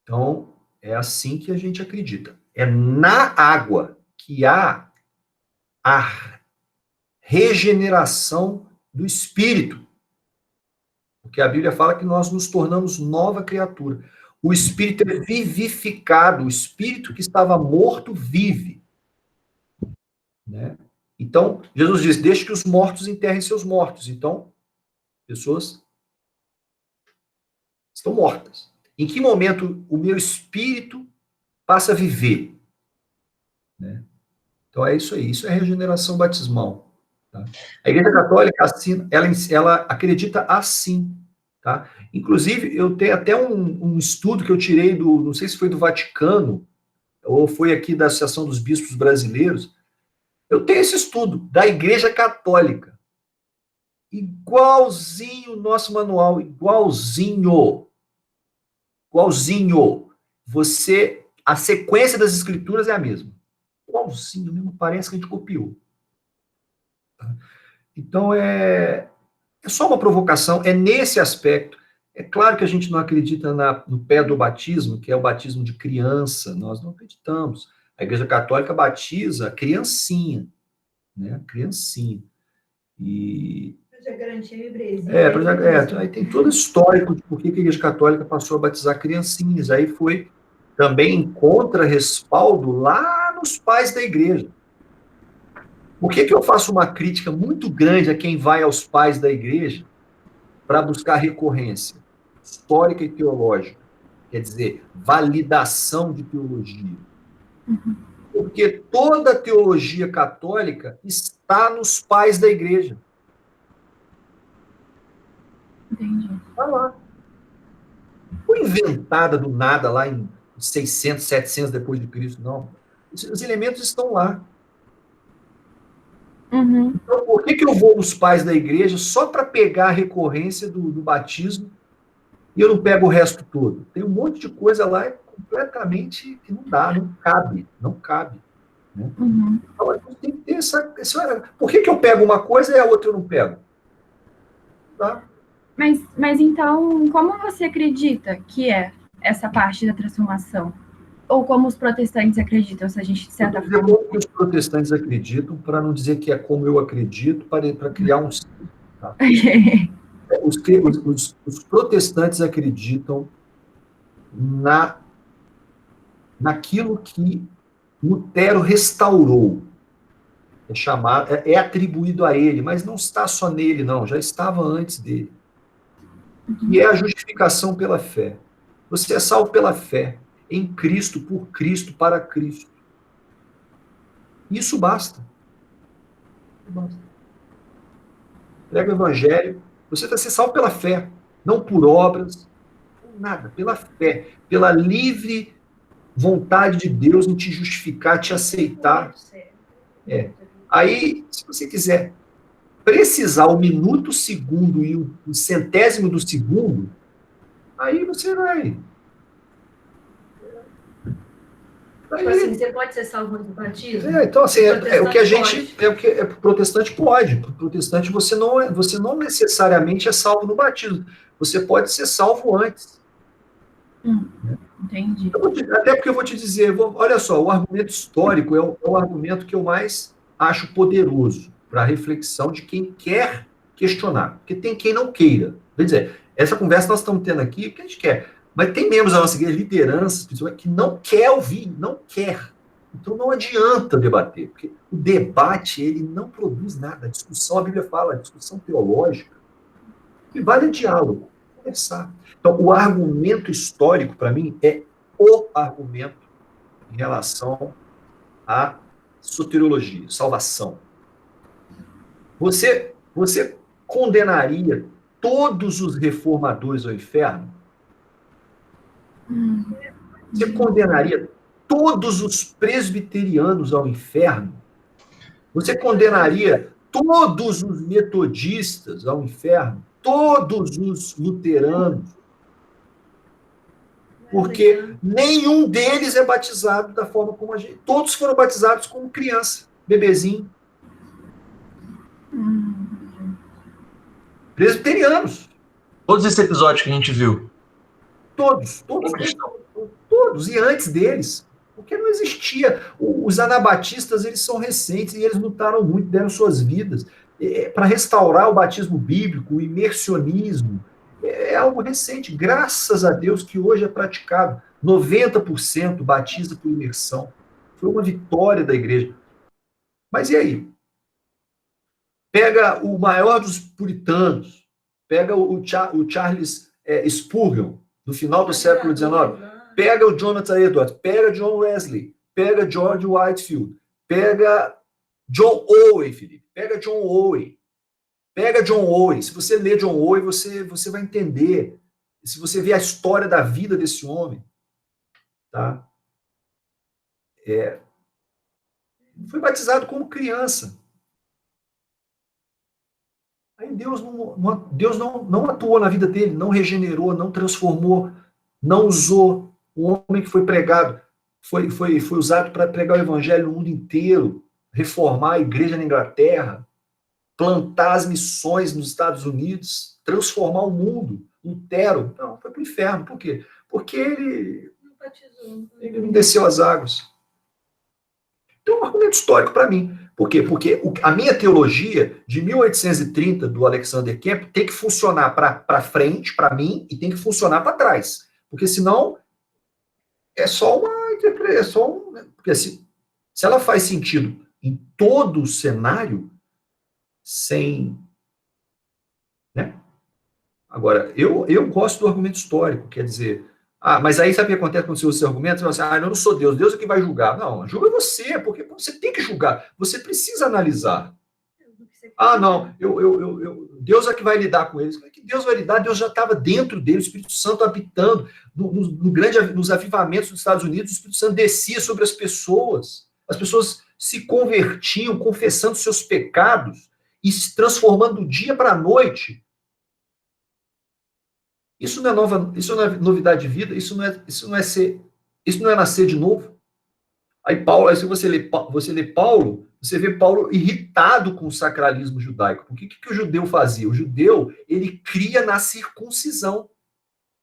Então, é assim que a gente acredita. É na água que há a regeneração do espírito. Porque a Bíblia fala que nós nos tornamos nova criatura. O espírito é vivificado, o espírito que estava morto vive. Né? Então, Jesus diz, deixe que os mortos enterrem seus mortos. Então, pessoas estão mortas. Em que momento o meu espírito passa a viver? Né? Então, é isso aí. Isso é regeneração batismal. Tá? A Igreja Católica, assim, ela acredita assim. Tá? Inclusive, eu tenho até um estudo que eu tirei não sei se foi do Vaticano, ou foi aqui da Associação dos Bispos Brasileiros. Eu tenho esse estudo da Igreja Católica. Igualzinho o nosso manual, igualzinho. A sequência das escrituras é a mesma. Igualzinho, mesmo, parece que a gente copiou. Então, é só uma provocação, é nesse aspecto. É claro que a gente não acredita no pé do batismo, que é o batismo de criança, nós não acreditamos. A Igreja Católica batiza a criancinha, né? Criancinha. Para garantir a hebreza. Aí tem todo o histórico de por que a Igreja Católica passou a batizar criancinhas. Aí foi também encontra respaldo lá nos pais da Igreja. Por que eu faço uma crítica muito grande a quem vai aos pais da Igreja para buscar recorrência histórica e teológica? Quer dizer, validação de teologia. Porque toda a teologia católica está nos pais da Igreja. Entendi. Está lá. Foi inventada do nada lá em 600, 700 depois de Cristo, não. Os elementos estão lá. Então, por que eu vou nos pais da Igreja só para pegar a recorrência do batismo e eu não pego o resto todo? Tem um monte de coisa lá completamente que não dá, não cabe. Né? Então, tem que ter essa. Por que eu pego uma coisa e a outra eu não pego? Tá? Mas então, como você acredita que é essa parte da transformação? Ou como os protestantes acreditam, se a gente, de certa forma... Como os protestantes acreditam, para não dizer que é como eu acredito, para criar um... Tá? Os protestantes acreditam naquilo que Lutero restaurou. É atribuído a ele, mas não está só nele, não, já estava antes dele. E é a justificação pela fé. Você é salvo pela fé, em Cristo, por Cristo, para Cristo. Isso basta. Prega o Evangelho, você está sendo salvo pela fé, não por obras, por nada, pela fé, pela livre vontade de Deus em te justificar, te aceitar. Aí, se você quiser precisar o minuto, segundo e o centésimo do segundo, aí você vai Tipo assim, você pode ser salvo antes do batismo? Então, assim, é o que a gente, Protestante pro protestante pode. Pro protestante você não necessariamente é salvo no batismo. Você pode ser salvo antes. Entendi. Até porque eu vou te dizer, olha só, o argumento histórico é o argumento que eu mais acho poderoso para a reflexão de quem quer questionar. Porque tem quem não queira. Quer dizer, essa conversa nós estamos tendo aqui porque a gente quer. Mas tem membros da nossa igreja, lideranças, que não quer ouvir, não quer. Então não adianta debater, porque o debate ele não produz nada. A discussão, a Bíblia fala, a discussão teológica, que vale diálogo, conversar. Então o argumento histórico, para mim, é o argumento em relação à soteriologia, salvação. Você condenaria todos os reformadores ao inferno? Você condenaria todos os presbiterianos ao inferno? Você condenaria todos os metodistas ao inferno? Todos os luteranos? Porque nenhum deles é batizado da forma como a gente... Todos foram batizados como criança, bebezinho. Presbiterianos. Todos esses episódios que a gente viu. Todos. E antes deles. Porque não existia. Os anabatistas, eles são recentes e eles lutaram muito, deram suas vidas. Para restaurar o batismo bíblico, o imersionismo, é algo recente. Graças a Deus que hoje é praticado. 90% batiza por imersão. Foi uma vitória da igreja. Mas e aí? Pega o maior dos puritanos, pega o Charles Spurgeon, no final do século XIX, pega o Jonathan Edwards, pega John Wesley, pega George Whitefield, pega John Owen, Felipe, pega John Owen. Se você ler John Owen, você vai entender. Se você ver a história da vida desse homem, tá? Foi batizado como criança. Aí Deus não atuou na vida dele, não regenerou, não transformou, não usou. O homem que foi pregado, foi usado para pregar o evangelho no mundo inteiro, reformar a igreja na Inglaterra, plantar as missões nos Estados Unidos, transformar o mundo. Lutero, não, foi para o inferno. Por quê? Porque ele não desceu as águas. Então, é um argumento histórico para mim. Por quê? Porque a minha teologia de 1830 do Alexander Campbell tem que funcionar para frente, para mim, e tem que funcionar para trás. Porque senão é só uma interpretação. Porque se ela faz sentido em todo o cenário, sem. Né? Agora, eu gosto do argumento histórico, quer dizer. Mas aí sabe o que acontece quando você usa esse argumento? Você fala assim, eu não sou Deus, Deus é que vai julgar. Não, julga você, porque você tem que julgar, você precisa analisar. Não, Deus é que vai lidar com eles. Que Deus vai lidar? Deus já estava dentro dele, o Espírito Santo habitando. Nos avivamentos dos Estados Unidos, o Espírito Santo descia sobre as pessoas se convertiam, confessando seus pecados e se transformando do dia para a noite. Isso não é novidade de vida, isso não é nascer de novo. Aí Paulo, se você lê Paulo, você vê Paulo irritado com o sacralismo judaico. Por que o judeu fazia? O judeu, ele cria na circuncisão.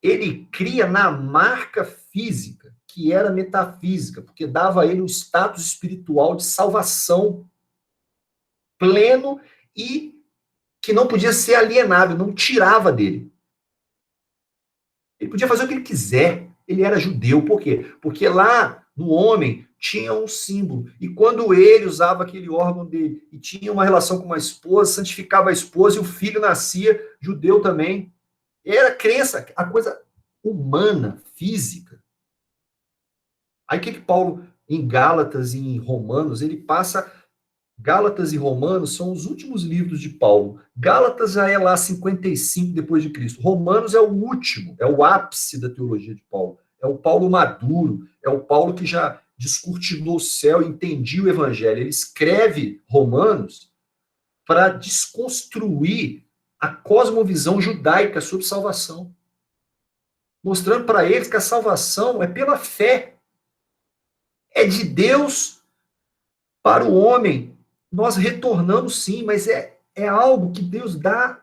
Ele cria na marca física, que era metafísica, porque dava a ele um status espiritual de salvação pleno e que não podia ser alienado, não tirava dele. Ele podia fazer o que ele quiser. Ele era judeu. Por quê? Porque lá no homem tinha um símbolo. E quando ele usava aquele órgão dele e tinha uma relação com uma esposa, santificava a esposa e o filho nascia judeu também. Era crença, a coisa humana, física. Aí o que Paulo, em Gálatas e em Romanos, ele passa... Gálatas e Romanos são os últimos livros de Paulo. Gálatas já é lá 55 depois de Cristo. Romanos é o último, é o ápice da teologia de Paulo. É o Paulo maduro, é o Paulo que já descortinou o céu e entendia o evangelho. Ele escreve Romanos para desconstruir a cosmovisão judaica sobre salvação. Mostrando para eles que a salvação é pela fé. É de Deus para o homem. Nós retornamos sim, mas é algo que Deus dá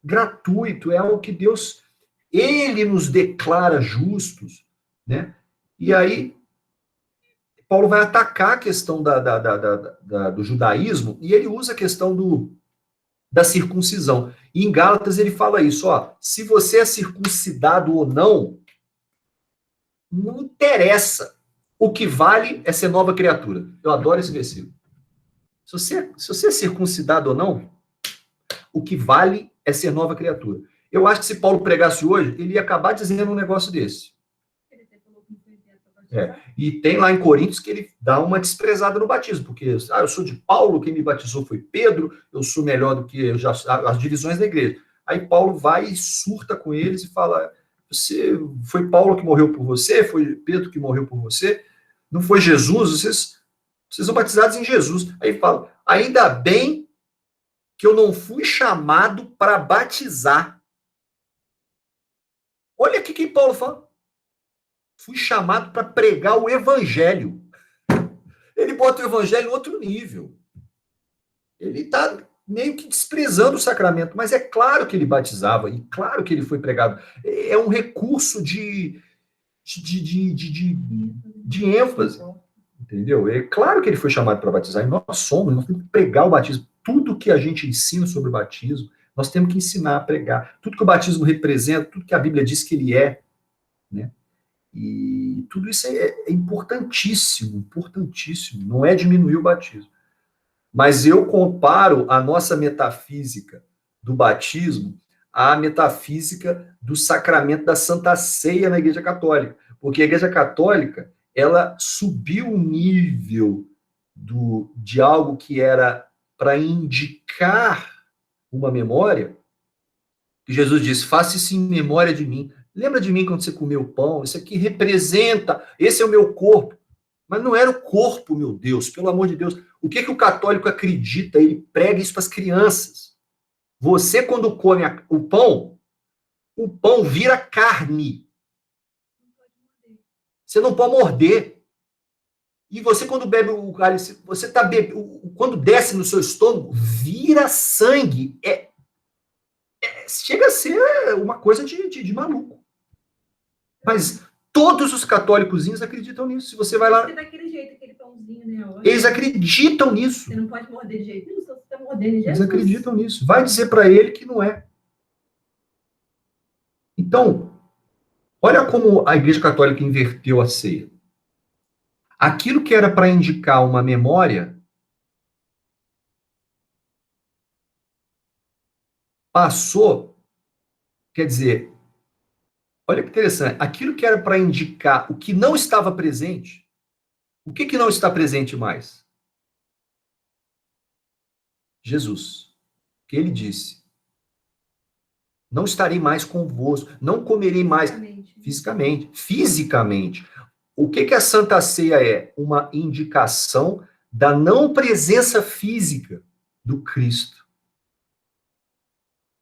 gratuito, é algo que Deus, ele nos declara justos, né? E aí, Paulo vai atacar a questão do judaísmo, e ele usa a questão da circuncisão. E em Gálatas ele fala isso, ó, se você é circuncidado ou não, não interessa. O que vale é ser nova criatura. Eu adoro esse versículo. Se você é circuncidado ou não, o que vale é ser nova criatura. Eu acho que se Paulo pregasse hoje, ele ia acabar dizendo um negócio desse. E tem lá em Coríntios que ele dá uma desprezada no batismo, porque eu sou de Paulo, quem me batizou foi Pedro, eu sou melhor do que as divisões da igreja. Aí Paulo vai e surta com eles e fala, foi Paulo que morreu por você, foi Pedro que morreu por você, não foi Jesus, vocês são batizados em Jesus. Aí fala, ainda bem que eu não fui chamado para batizar. Olha aqui que Paulo fala. Fui chamado para pregar o evangelho. Ele bota o evangelho em outro nível. Ele está meio que desprezando o sacramento, mas é claro que ele batizava, e claro que ele foi pregado. É um recurso de ênfase, entendeu? É claro que ele foi chamado para batizar, e nós temos que pregar o batismo. Tudo que a gente ensina sobre o batismo, nós temos que ensinar a pregar. Tudo que o batismo representa, tudo que a Bíblia diz que ele é, né? E tudo isso é importantíssimo, importantíssimo. Não é diminuir o batismo. Mas eu comparo a nossa metafísica do batismo à metafísica do sacramento da Santa Ceia na Igreja Católica. Porque a Igreja Católica, ela subiu o nível de algo que era para indicar uma memória, que Jesus disse, faça isso em memória de mim. Lembra de mim quando você comeu o pão? Isso aqui representa, esse é o meu corpo. Mas não era o corpo, meu Deus, pelo amor de Deus. O que o católico acredita? Ele prega isso para as crianças. Você, quando come o pão vira carne. Você não pode morder. E você, quando bebe o cálice, você está bebendo, quando desce no seu estômago, vira sangue. Chega a ser uma coisa de maluco. Mas todos os católicozinhos acreditam nisso. Se você vai lá... Daquele jeito, aquele pãozinho, né? Eles acreditam nisso. Você não pode morder de jeito nenhum, você está mordendo de Jesus. Eles acreditam nisso. Vai dizer para ele que não é. Então, olha como a Igreja Católica inverteu a ceia. Aquilo que era para indicar uma memória passou, quer dizer, olha que interessante, aquilo que era para indicar o que não estava presente, o que não está presente mais? Jesus. Que ele disse, não estarei mais convosco, não comerei mais fisicamente. O que a Santa Ceia é? Uma indicação da não presença física do Cristo.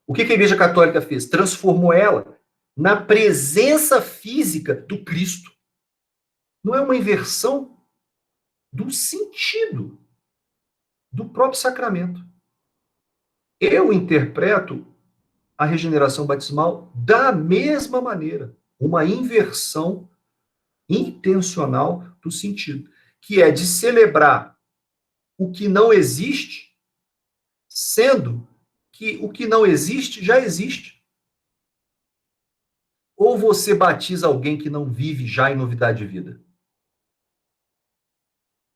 O que a Igreja Católica fez? Transformou ela na presença física do Cristo. Não é uma inversão do sentido do próprio sacramento. Eu interpreto a regeneração batismal da mesma maneira, uma inversão intencional do sentido, que é de celebrar o que não existe, sendo que o que não existe já existe. Ou você batiza alguém que não vive já em novidade de vida?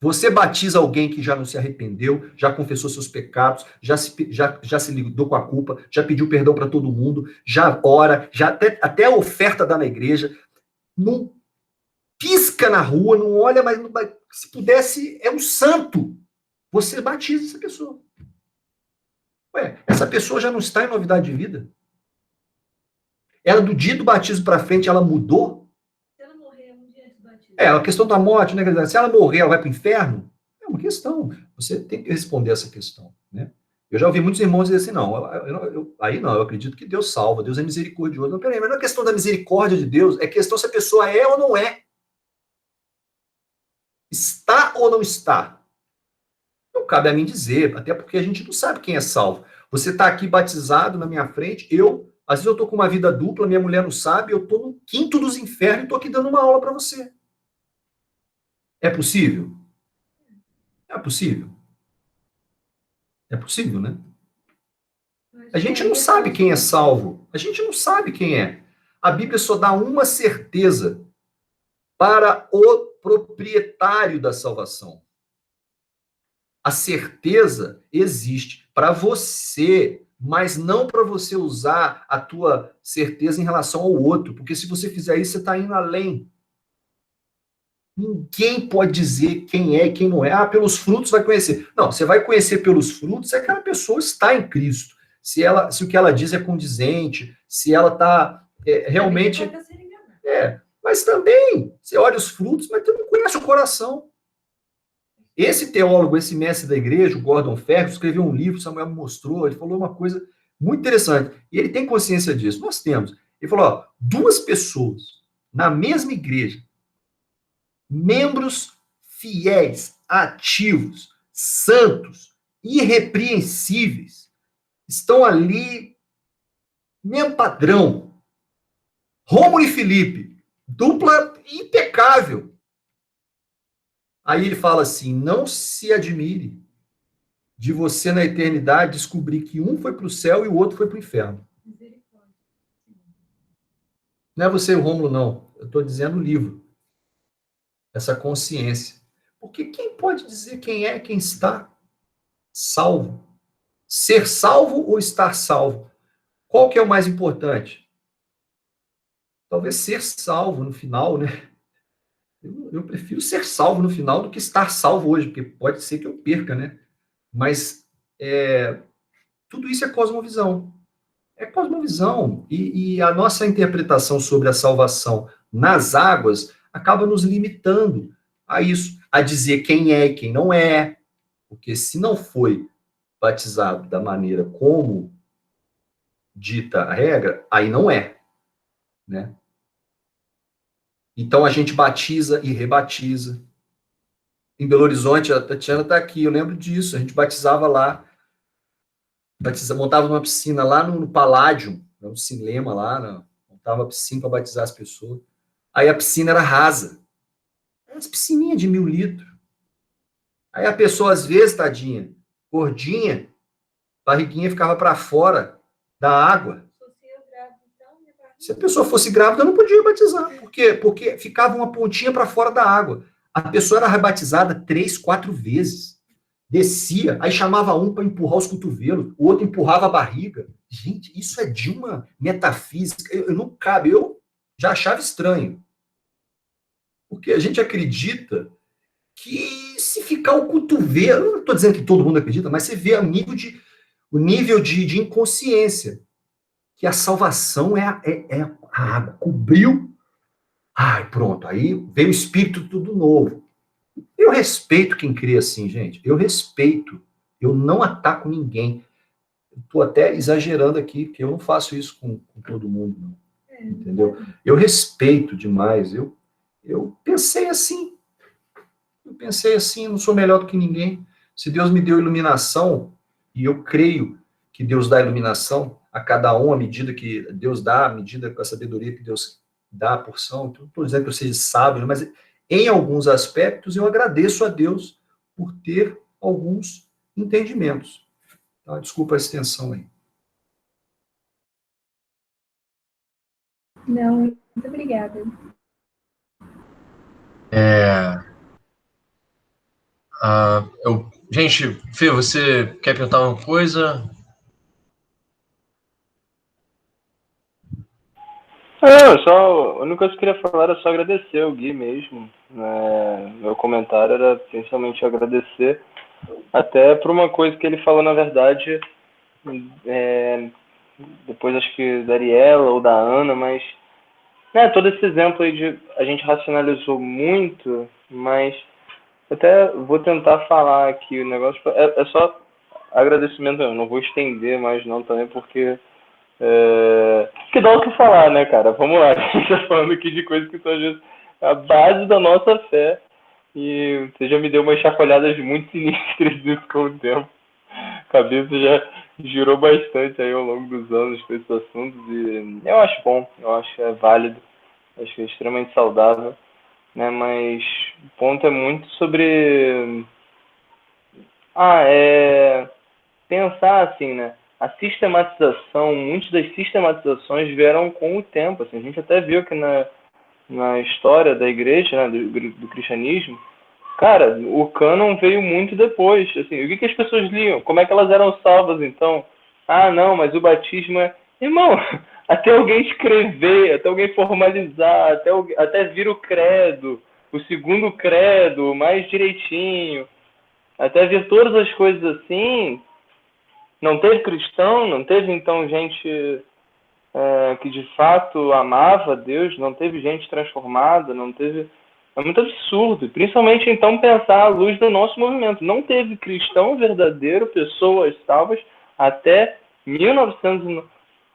Você batiza alguém que já não se arrependeu, já confessou seus pecados, já se lidou com a culpa, já pediu perdão para todo mundo, já ora, já até a oferta dá na igreja, não pisca na rua, não olha, mas se pudesse, é um santo. Você batiza essa pessoa. Ué, essa pessoa já não está em novidade de vida? Ela, do dia do batismo para frente, ela mudou? Se ela morrer um dia antes do batismo. A questão da morte, né? Se ela morrer, ela vai para o inferno? É uma questão. Você tem que responder essa questão, né? Eu já ouvi muitos irmãos dizer assim, não, eu acredito que Deus salva, Deus é misericordioso. Não, peraí, mas não é questão da misericórdia de Deus, é questão se a pessoa é ou não é. Está ou não está? Não cabe a mim dizer, até porque a gente não sabe quem é salvo. Você está aqui batizado na minha frente, às vezes eu estou com uma vida dupla, minha mulher não sabe, eu estou no quinto dos infernos e estou aqui dando uma aula para você. É possível? É possível. É possível, né? A gente não sabe quem é salvo. A gente não sabe quem é. A Bíblia só dá uma certeza para o proprietário da salvação. A certeza existe para você, mas não para você usar a tua certeza em relação ao outro, porque se você fizer isso, você está indo além. Ninguém pode dizer quem é e quem não é. Ah, pelos frutos vai conhecer. Não, você vai conhecer pelos frutos se aquela pessoa está em Cristo. Se o que ela diz é condizente, se ela está realmente... Mas também, você olha os frutos, mas você não conhece o coração. Esse teólogo, esse mestre da igreja, o Gordon Ferguson, escreveu um livro, Samuel me mostrou, ele falou uma coisa muito interessante. E ele tem consciência disso. Nós temos. Ele falou, ó, 2 pessoas na mesma igreja, membros fiéis, ativos, santos, irrepreensíveis, estão ali, mesmo padrão. Rômulo e Filipe, dupla impecável. Aí ele fala assim, não se admire de você na eternidade descobrir que um foi para o céu e o outro foi para o inferno. Não é você, o Rômulo, não. Eu estou dizendo o livro. Essa consciência. Porque quem pode dizer quem é quem está salvo? Ser salvo ou estar salvo? Qual que é o mais importante? Talvez ser salvo no final, né? Eu prefiro ser salvo no final do que estar salvo hoje, porque pode ser que eu perca, né? Mas tudo isso é cosmovisão. É cosmovisão. E a nossa interpretação sobre a salvação nas águas acaba nos limitando a isso, a dizer quem é e quem não é, porque se não foi batizado da maneira como dita a regra, aí não é, né? Então a gente batiza e rebatiza. Em Belo Horizonte, a Tatiana está aqui, eu lembro disso, a gente batizava lá, montava uma piscina lá no Paládio, no cinema lá, montava uma piscina para batizar as pessoas. Aí a piscina era rasa. As piscininhas de 1.000 litros. Aí a pessoa, às vezes, tadinha, gordinha, barriguinha ficava para fora da água. Se a pessoa fosse grávida, não podia batizar. Por quê? Porque ficava uma pontinha para fora da água. A pessoa era rebatizada 3, 4 vezes. Descia, aí chamava um para empurrar os cotovelos, o outro empurrava a barriga. Gente, isso é de uma metafísica. Eu não cabe, eu já achava estranho. Porque a gente acredita que se ficar o cotovelo, eu não estou dizendo que todo mundo acredita, mas você vê o nível de inconsciência, que a salvação é a água. Cobriu, ai, pronto, aí veio o Espírito tudo novo. Eu respeito quem crê assim, gente, eu respeito, eu não ataco ninguém. Estou até exagerando aqui, porque eu não faço isso com todo mundo, não. Entendeu? Eu respeito demais, eu pensei assim, não sou melhor do que ninguém. Se Deus me deu iluminação, e eu creio que Deus dá iluminação a cada um, à medida que Deus dá, à medida com a sabedoria que Deus dá a porção, então, não estou dizendo que eu seja sábio, mas em alguns aspectos eu agradeço a Deus por ter alguns entendimentos. Tá? Desculpa a extensão aí. Não, muito obrigada. Gente, Fê, você quer perguntar uma coisa? A única coisa que eu queria falar era só agradecer ao Gui mesmo. Meu comentário era essencialmente agradecer, até por uma coisa que ele falou, na verdade, depois acho que da Ariela ou da Ana, mas todo esse exemplo aí de a gente racionalizou muito, mas até vou tentar falar aqui o negócio, é só agradecimento, eu não vou estender mais não também, porque que dá o que falar, né, cara? Vamos lá, a gente tá falando aqui de coisas que são às vezes a base da nossa fé, E você já me deu umas chacoalhadas muito sinistras disso com o tempo. A cabeça já girou bastante aí ao longo dos anos com esses assuntos e eu acho bom, eu acho que é válido, acho que é extremamente saudável, né? Mas o ponto é muito sobre pensar assim, né? A sistematização, muitas das sistematizações vieram com o tempo, assim, a gente até viu que na história da igreja, né, do cristianismo, cara, o cânon veio muito depois, assim, o que as pessoas liam? Como é que elas eram salvas, então? Ah, não, mas o batismo é... Irmão, até alguém escrever, até alguém formalizar, até vir o credo, o segundo credo, mais direitinho, até vir todas as coisas assim, não teve cristão, não teve, então, gente que de fato amava Deus, não teve gente transformada, não teve... É muito absurdo, principalmente então pensar à luz do nosso movimento. Não teve cristão verdadeiro, pessoas salvas, até 1900...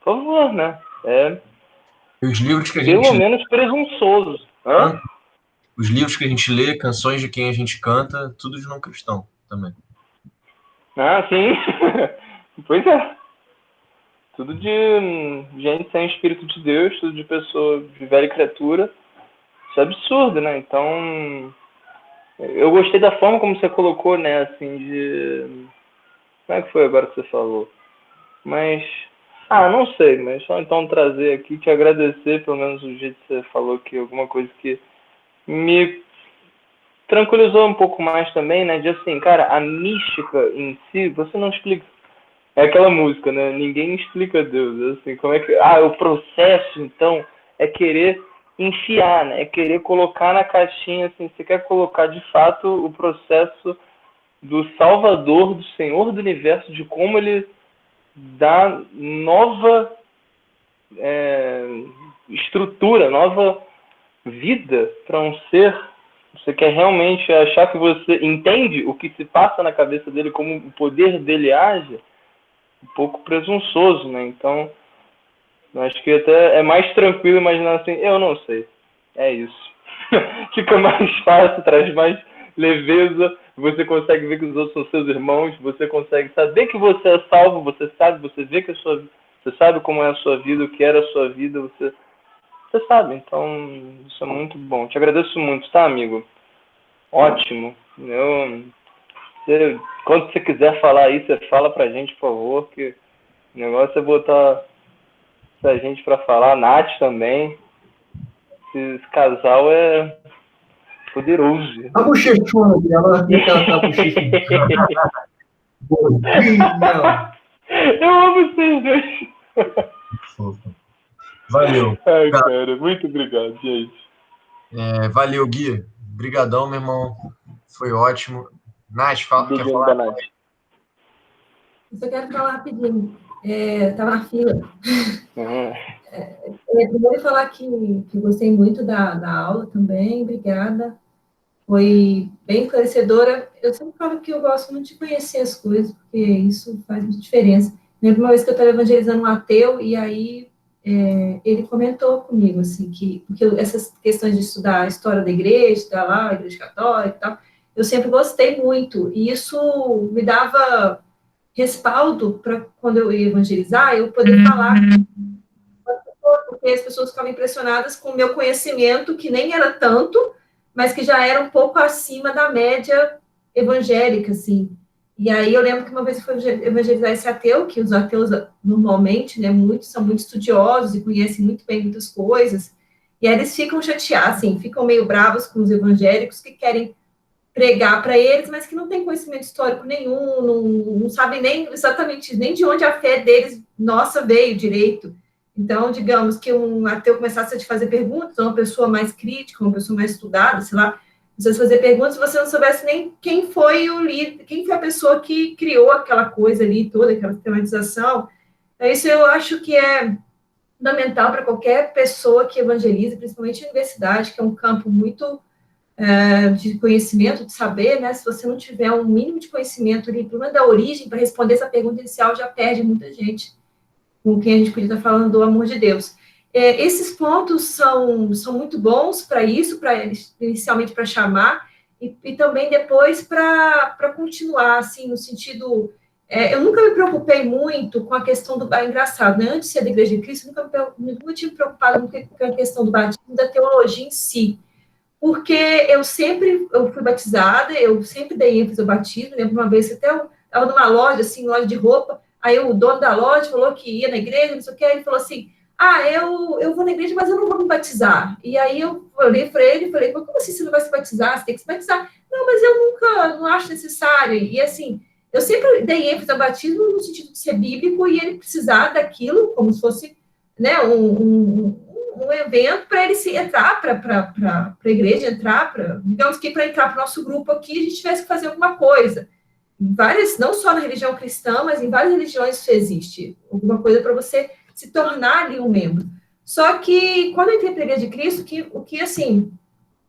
Por favor, né? Os livros que a Pelo gente menos presunçoso. Hã? Os livros que a gente lê, canções de quem a gente canta, tudo de não cristão também. Ah, sim. Pois é. Tudo de gente sem Espírito de Deus, tudo de pessoa de velha criatura. Isso é absurdo, né? Então, eu gostei da forma como você colocou, né? Assim, de... Como é que foi agora que você falou? Mas... não sei, mas só então trazer aqui, te agradecer, pelo menos o jeito que você falou aqui, alguma coisa que me tranquilizou um pouco mais também, né? De assim, cara, a mística em si, você não explica. É aquela música, né? Ninguém explica Deus. Assim, como é que... o processo, então, é querer enfiar, né? É querer colocar na caixinha, assim, você quer colocar, de fato, o processo do Salvador, do Senhor do Universo, de como ele dá nova estrutura, nova vida para um ser. Você quer realmente achar que você entende o que se passa na cabeça dele, como o poder dele age? Um pouco presunçoso, né? Então, acho que até é mais tranquilo imaginar assim, eu não sei. É isso. Fica mais fácil, traz mais leveza, você consegue ver que os outros são seus irmãos, você consegue saber que você é salvo, você vê que você sabe como é a sua vida, o que era a sua vida, você sabe. Então, isso é muito bom. Te agradeço muito, tá, amigo? Ótimo. Quando você quiser falar aí, você fala pra gente, por favor, que o negócio é botar a gente pra falar. A Nath também. Esse casal é poderoso. A bochechona dela, ela tá bochechando. Eu amo vocês dois. Valeu. Ai, cara, muito obrigado, gente. Valeu, Gui. Obrigadão, meu irmão. Foi ótimo. Nath, quer falar? Eu só quero falar rapidinho. Estava na fila. Primeiro falar que gostei muito da aula também, obrigada. Foi bem esclarecedora. Eu sempre falo que eu gosto muito de conhecer as coisas, porque isso faz muita diferença. Lembro uma vez que eu estava evangelizando um ateu, e aí ele comentou comigo, assim, porque essas questões de estudar a história da igreja, a igreja católica e tal, eu sempre gostei muito, e isso me dava respaldo para, quando eu ia evangelizar, eu poder falar, porque as pessoas ficavam impressionadas com o meu conhecimento, que nem era tanto, mas que já era um pouco acima da média evangélica, assim. E aí eu lembro que uma vez eu fui evangelizar esse ateu, que os ateus normalmente, né, são muito estudiosos e conhecem muito bem muitas coisas, e aí eles ficam chateados, assim, ficam meio bravos com os evangélicos que querem pregar para eles, mas que não tem conhecimento histórico nenhum, não sabem nem exatamente nem de onde a fé deles, nossa, veio direito. Então, digamos que um ateu começasse a te fazer perguntas, uma pessoa mais crítica, uma pessoa mais estudada, sei lá, você fazer perguntas, você não soubesse nem quem foi o líder, quem foi a pessoa que criou aquela coisa ali toda, aquela sistematização. Então, isso eu acho que é fundamental para qualquer pessoa que evangeliza, principalmente a universidade, que é um campo muito de conhecimento, de saber, né? Se você não tiver um mínimo de conhecimento ali, pelo menos da origem, para responder essa pergunta inicial, já perde muita gente com quem a gente podia estar falando do amor de Deus. Esses pontos são muito bons para isso, inicialmente para chamar. e também depois para continuar, assim, no sentido... eu nunca me preocupei muito com a questão do... É engraçado, né? Antes de ser da Igreja de Cristo, nunca tinha me preocupado com a questão do batismo, da teologia em si, porque eu fui batizada, eu sempre dei ênfase ao batismo. Lembro uma vez que até eu estava numa loja, assim, loja de roupa, aí o dono da loja falou que ia na igreja, não sei o que, ele falou assim, eu vou na igreja, mas eu não vou me batizar. E aí eu olhei para ele e falei, mas como assim você não vai se batizar? Você tem que se batizar. Não, mas eu não acho necessário. E assim, eu sempre dei ênfase ao batismo no sentido de ser bíblico e ele precisar daquilo como se fosse, né, um evento para ele entrar para a igreja, digamos que para entrar para o nosso grupo aqui, a gente tivesse que fazer alguma coisa. Não só na religião cristã, mas em várias religiões isso existe. Alguma coisa para você se tornar ali um membro. Só que, quando eu entrei para a Igreja de Cristo, o que assim,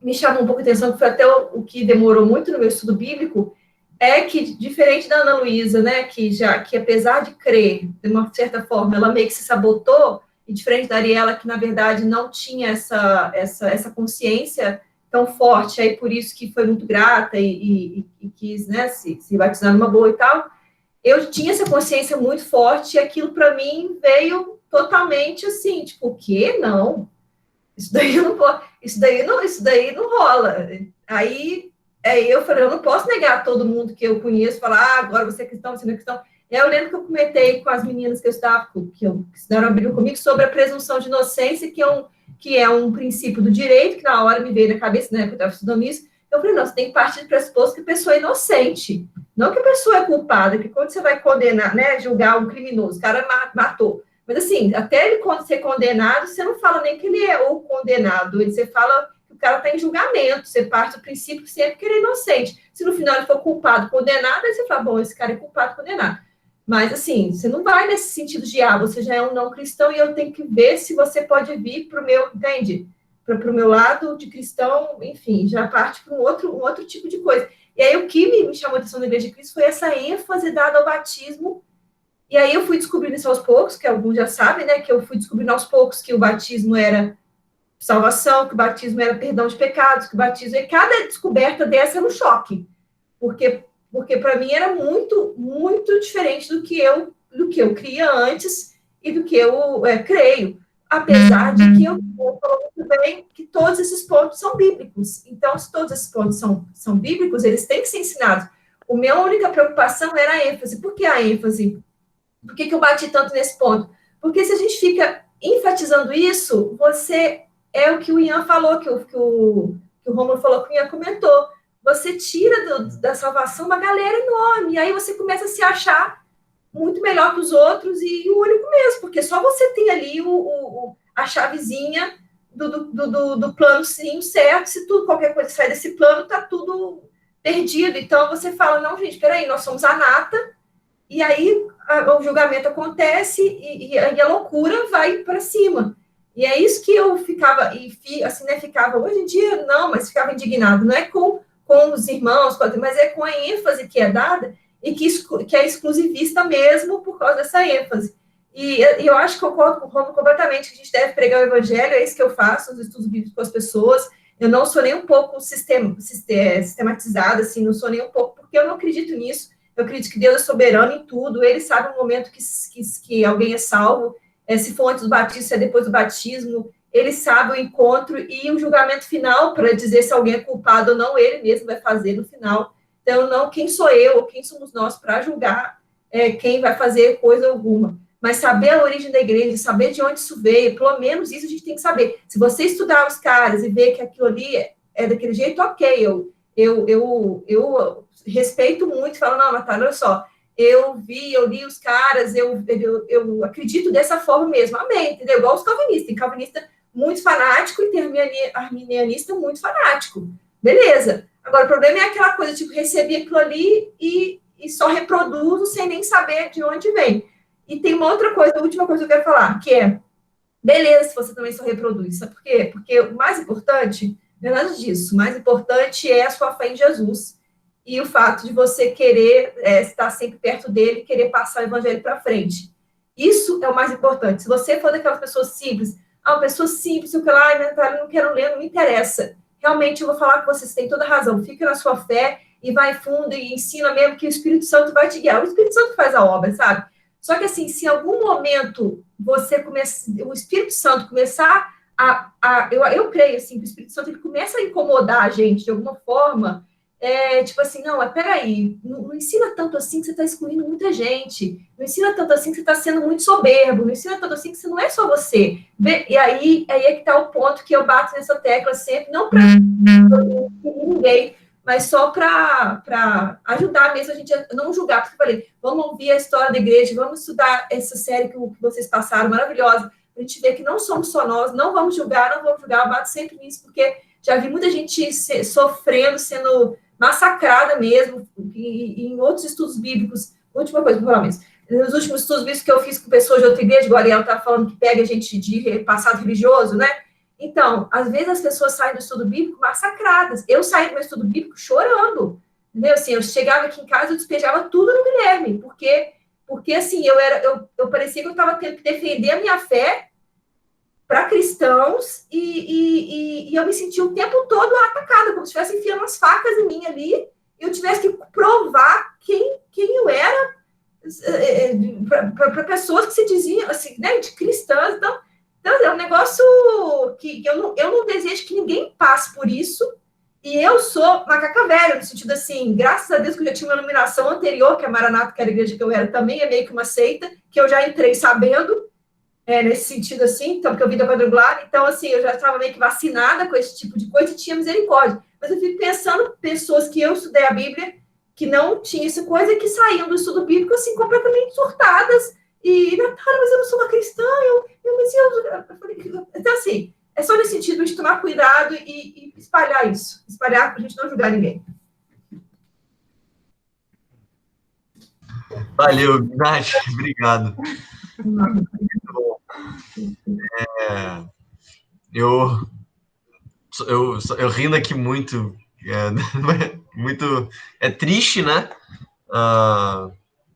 me chamou um pouco a atenção, que foi até o que demorou muito no meu estudo bíblico, é que, diferente da Ana Luísa, né, que apesar de crer, de uma certa forma, ela meio que se sabotou, e diferente da Ariela, que, na verdade, não tinha essa consciência tão forte, aí por isso que foi muito grata e quis, né, se batizar numa boa e tal, eu tinha essa consciência muito forte e aquilo para mim veio totalmente assim, tipo, o quê? Não. Isso daí não rola. Aí eu falei, eu não posso negar a todo mundo que eu conheço, falar, agora você é cristão, você não é cristão. E aí eu lembro que eu comentei com as meninas que eu estava, que estudaram a Bíblia comigo, sobre a presunção de inocência, que é um princípio do direito, que na hora me veio na cabeça, né, que eu estava estudando isso. Eu falei, não, você tem que partir do pressuposto que a pessoa é inocente. Não que a pessoa é culpada, que quando você vai condenar, né, julgar um criminoso, o cara matou. Mas assim, até ele ser condenado, você não fala nem que ele é o condenado, você fala que o cara está em julgamento, você parte do princípio sempre que ele é inocente. Se no final ele for culpado, condenado, aí você fala, bom, esse cara é culpado, condenado. Mas assim, você não vai nesse sentido de, você já é um não cristão e eu tenho que ver se você pode vir para o meu, entende? Para o meu lado de cristão, enfim, já parte para um outro tipo de coisa. E aí, o que me chamou a atenção na Igreja de Cristo foi essa ênfase dada ao batismo. E aí, eu fui descobrindo isso aos poucos, que alguns já sabem, né? Que eu fui descobrindo aos poucos que o batismo era salvação, que o batismo era perdão de pecados, que o batismo... E cada descoberta dessa era um choque. Porque para mim era muito, muito diferente do que eu cria antes e do que eu creio. Apesar de que eu falo muito bem que todos esses pontos são bíblicos. Então, se todos esses pontos são bíblicos, eles têm que ser ensinados. A minha única preocupação era a ênfase. Por que a ênfase? Por que eu bati tanto nesse ponto? Porque se a gente fica enfatizando isso, é o que o Ian falou, que o Rômulo falou, que o Ian comentou. Você tira da salvação uma galera enorme, e aí você começa a se achar muito melhor que os outros e o único mesmo, porque só você tem ali a chavezinha do planozinho certo, se qualquer coisa sair desse plano, tá tudo perdido. Então você fala, não, gente, peraí, nós somos a nata, e aí o julgamento acontece e a loucura vai para cima. E é isso que eu ficava, hoje em dia não, mas ficava indignado, não é com os irmãos, mas é com a ênfase que é dada, e que é exclusivista mesmo por causa dessa ênfase. E eu acho que concordo com o Romulo completamente, que a gente deve pregar o evangelho, é isso que eu faço nos estudos bíblicos com as pessoas. Eu não sou nem um pouco sistematizada, assim, não sou nem um pouco, porque eu não acredito nisso. Eu acredito que Deus é soberano em tudo, ele sabe o momento que alguém é salvo, se for antes do batismo, se é depois do batismo, ele sabe o encontro e o julgamento final para dizer se alguém é culpado ou não, ele mesmo vai fazer no final. Então, não quem sou eu ou quem somos nós para julgar quem vai fazer coisa alguma. Mas saber a origem da igreja, saber de onde isso veio, pelo menos isso a gente tem que saber. Se você estudar os caras e ver que aquilo ali é daquele jeito, ok, eu respeito muito, falo, não, Natália, olha só, eu li os caras, eu acredito dessa forma mesmo, amém, entendeu? Igual os calvinistas, tem calvinista muito fanático e tem arminianista muito fanático, beleza. Agora, o problema é aquela coisa, tipo, receber aquilo ali e só reproduzo sem nem saber de onde vem. E tem uma outra coisa, a última coisa que eu quero falar, que é, beleza, se você também só reproduz, sabe por quê? Porque o mais importante, não é nada disso, o mais importante é a sua fé em Jesus e o fato de você querer estar sempre perto dele, querer passar o evangelho para frente. Isso é o mais importante. Se você for daquelas pessoas simples, uma pessoa simples, sei lá, Natália, não quero ler, não me interessa. realmente eu vou falar com vocês, tem toda razão, fica na sua fé e vai fundo e ensina mesmo que o Espírito Santo vai te guiar. O Espírito Santo faz a obra, sabe? Só que assim, se em algum momento o Espírito Santo começar eu creio assim, que o Espírito Santo ele começa a incomodar a gente de alguma forma, tipo assim, não, peraí, não ensina tanto assim que você está excluindo muita gente, não ensina tanto assim que você está sendo muito soberbo, não ensina tanto assim que você não é só você. E aí é que está o ponto que eu bato nessa tecla sempre, não para ninguém, mas só para ajudar mesmo a gente a não julgar, porque eu falei, vamos ouvir a história da igreja, vamos estudar essa série que vocês passaram, maravilhosa, a gente ver que não somos só nós, não vamos julgar, eu bato sempre nisso, porque já vi muita gente sofrendo, sendo massacrada mesmo, e em outros estudos bíblicos, última coisa, pelo menos, nos últimos estudos bíblicos que eu fiz com pessoas de outra igreja, igual ela estava falando que pega gente de passado religioso, né? Então, às vezes as pessoas saem do estudo bíblico massacradas. Eu saí do meu estudo bíblico chorando, entendeu? Assim, eu chegava aqui em casa, eu despejava tudo no Guilherme, porque assim, eu parecia que eu estava tendo que defender a minha fé para cristãos e eu me sentia o tempo todo atacada, como se estivesse enfiando umas facas em mim ali, e eu tivesse que provar quem eu era para pessoas que se diziam, assim, né, de cristãs. Então, é um negócio que eu não desejo que ninguém passe por isso, e eu sou macaca velha, no sentido assim, graças a Deus que eu já tinha uma iluminação anterior, que a Maranata, que era a igreja que eu era também, é meio que uma seita, que eu já entrei sabendo, nesse sentido assim, então, porque eu vim da quadrangular, então, assim, eu já estava meio que vacinada com esse tipo de coisa e tinha misericórdia. Mas eu fico pensando, pessoas que eu estudei a Bíblia, que não tinham essa coisa e que saíam do estudo bíblico, assim, completamente surtadas, e, Natália, mas eu não sou uma cristã, eu falei, então, assim, é só nesse sentido de tomar cuidado e espalhar isso, espalhar para a gente não julgar ninguém. Valeu, Nath, obrigado. Eu rindo aqui muito, muito, é triste, né?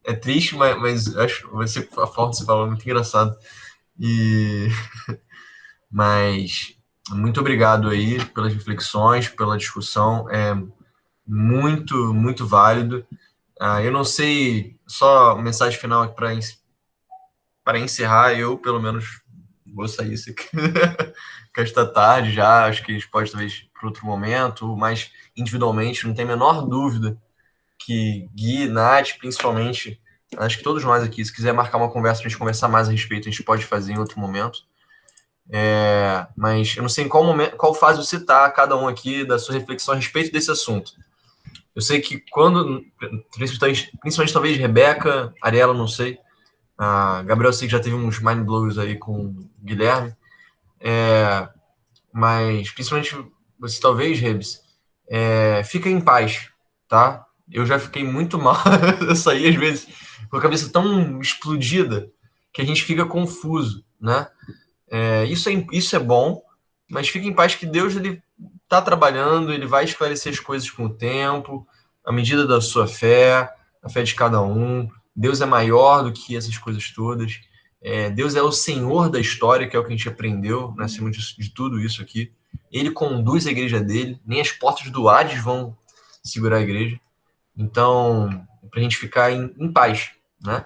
É triste, mas acho a forma que você falou é muito engraçado. Mas muito obrigado aí pelas reflexões, pela discussão, é muito, muito válido. Eu não sei, só uma mensagem final para encerrar, eu pelo menos vou sair isso aqui com esta tarde já, acho que a gente pode talvez para outro momento, mas individualmente, não tem a menor dúvida que Gui, Nath, principalmente, acho que todos nós aqui, se quiser marcar uma conversa, a gente conversar mais a respeito, a gente pode fazer em outro momento. Mas eu não sei em qual fase você está, cada um aqui, da sua reflexão a respeito desse assunto. Eu sei que principalmente talvez Rebeca, Ariela, não sei, Gabriel, eu sei que já teve uns mind blows aí com o Guilherme, mas principalmente você talvez, Rebs, fica em paz, tá? Eu já fiquei muito mal, eu saí às vezes com a cabeça tão explodida que a gente fica confuso, né? Isso é bom, mas fique em paz que Deus ele está trabalhando, ele vai esclarecer as coisas com o tempo, à medida da sua fé, a fé de cada um. Deus é maior do que essas coisas todas. Deus é o Senhor da história, que é o que a gente aprendeu, né, acima de tudo isso aqui. Ele conduz a igreja dele, nem as portas do Hades vão segurar a igreja. Então, para a gente ficar em paz, né?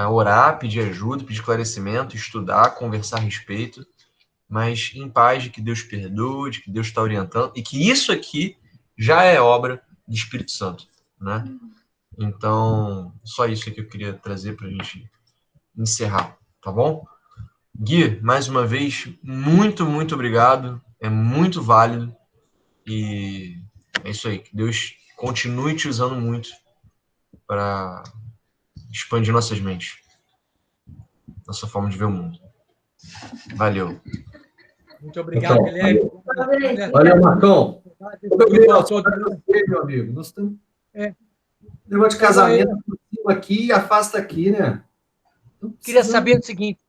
Orar, pedir ajuda, pedir esclarecimento, estudar, conversar a respeito, mas em paz, de que Deus perdoe, de que Deus está orientando, e que isso aqui já é obra do Espírito Santo, né? Então, só isso que eu queria trazer para a gente encerrar, tá bom? Gui, mais uma vez, muito, muito obrigado, é muito válido, e é isso aí, que Deus continue te usando muito para expandir nossas mentes, nossa forma de ver o mundo. Valeu. Muito obrigado, Guilherme. Valeu, Marcão. Meu amigo. Nós estamos... Negócio de casamento aqui, afasta aqui, né? Queria saber o seguinte,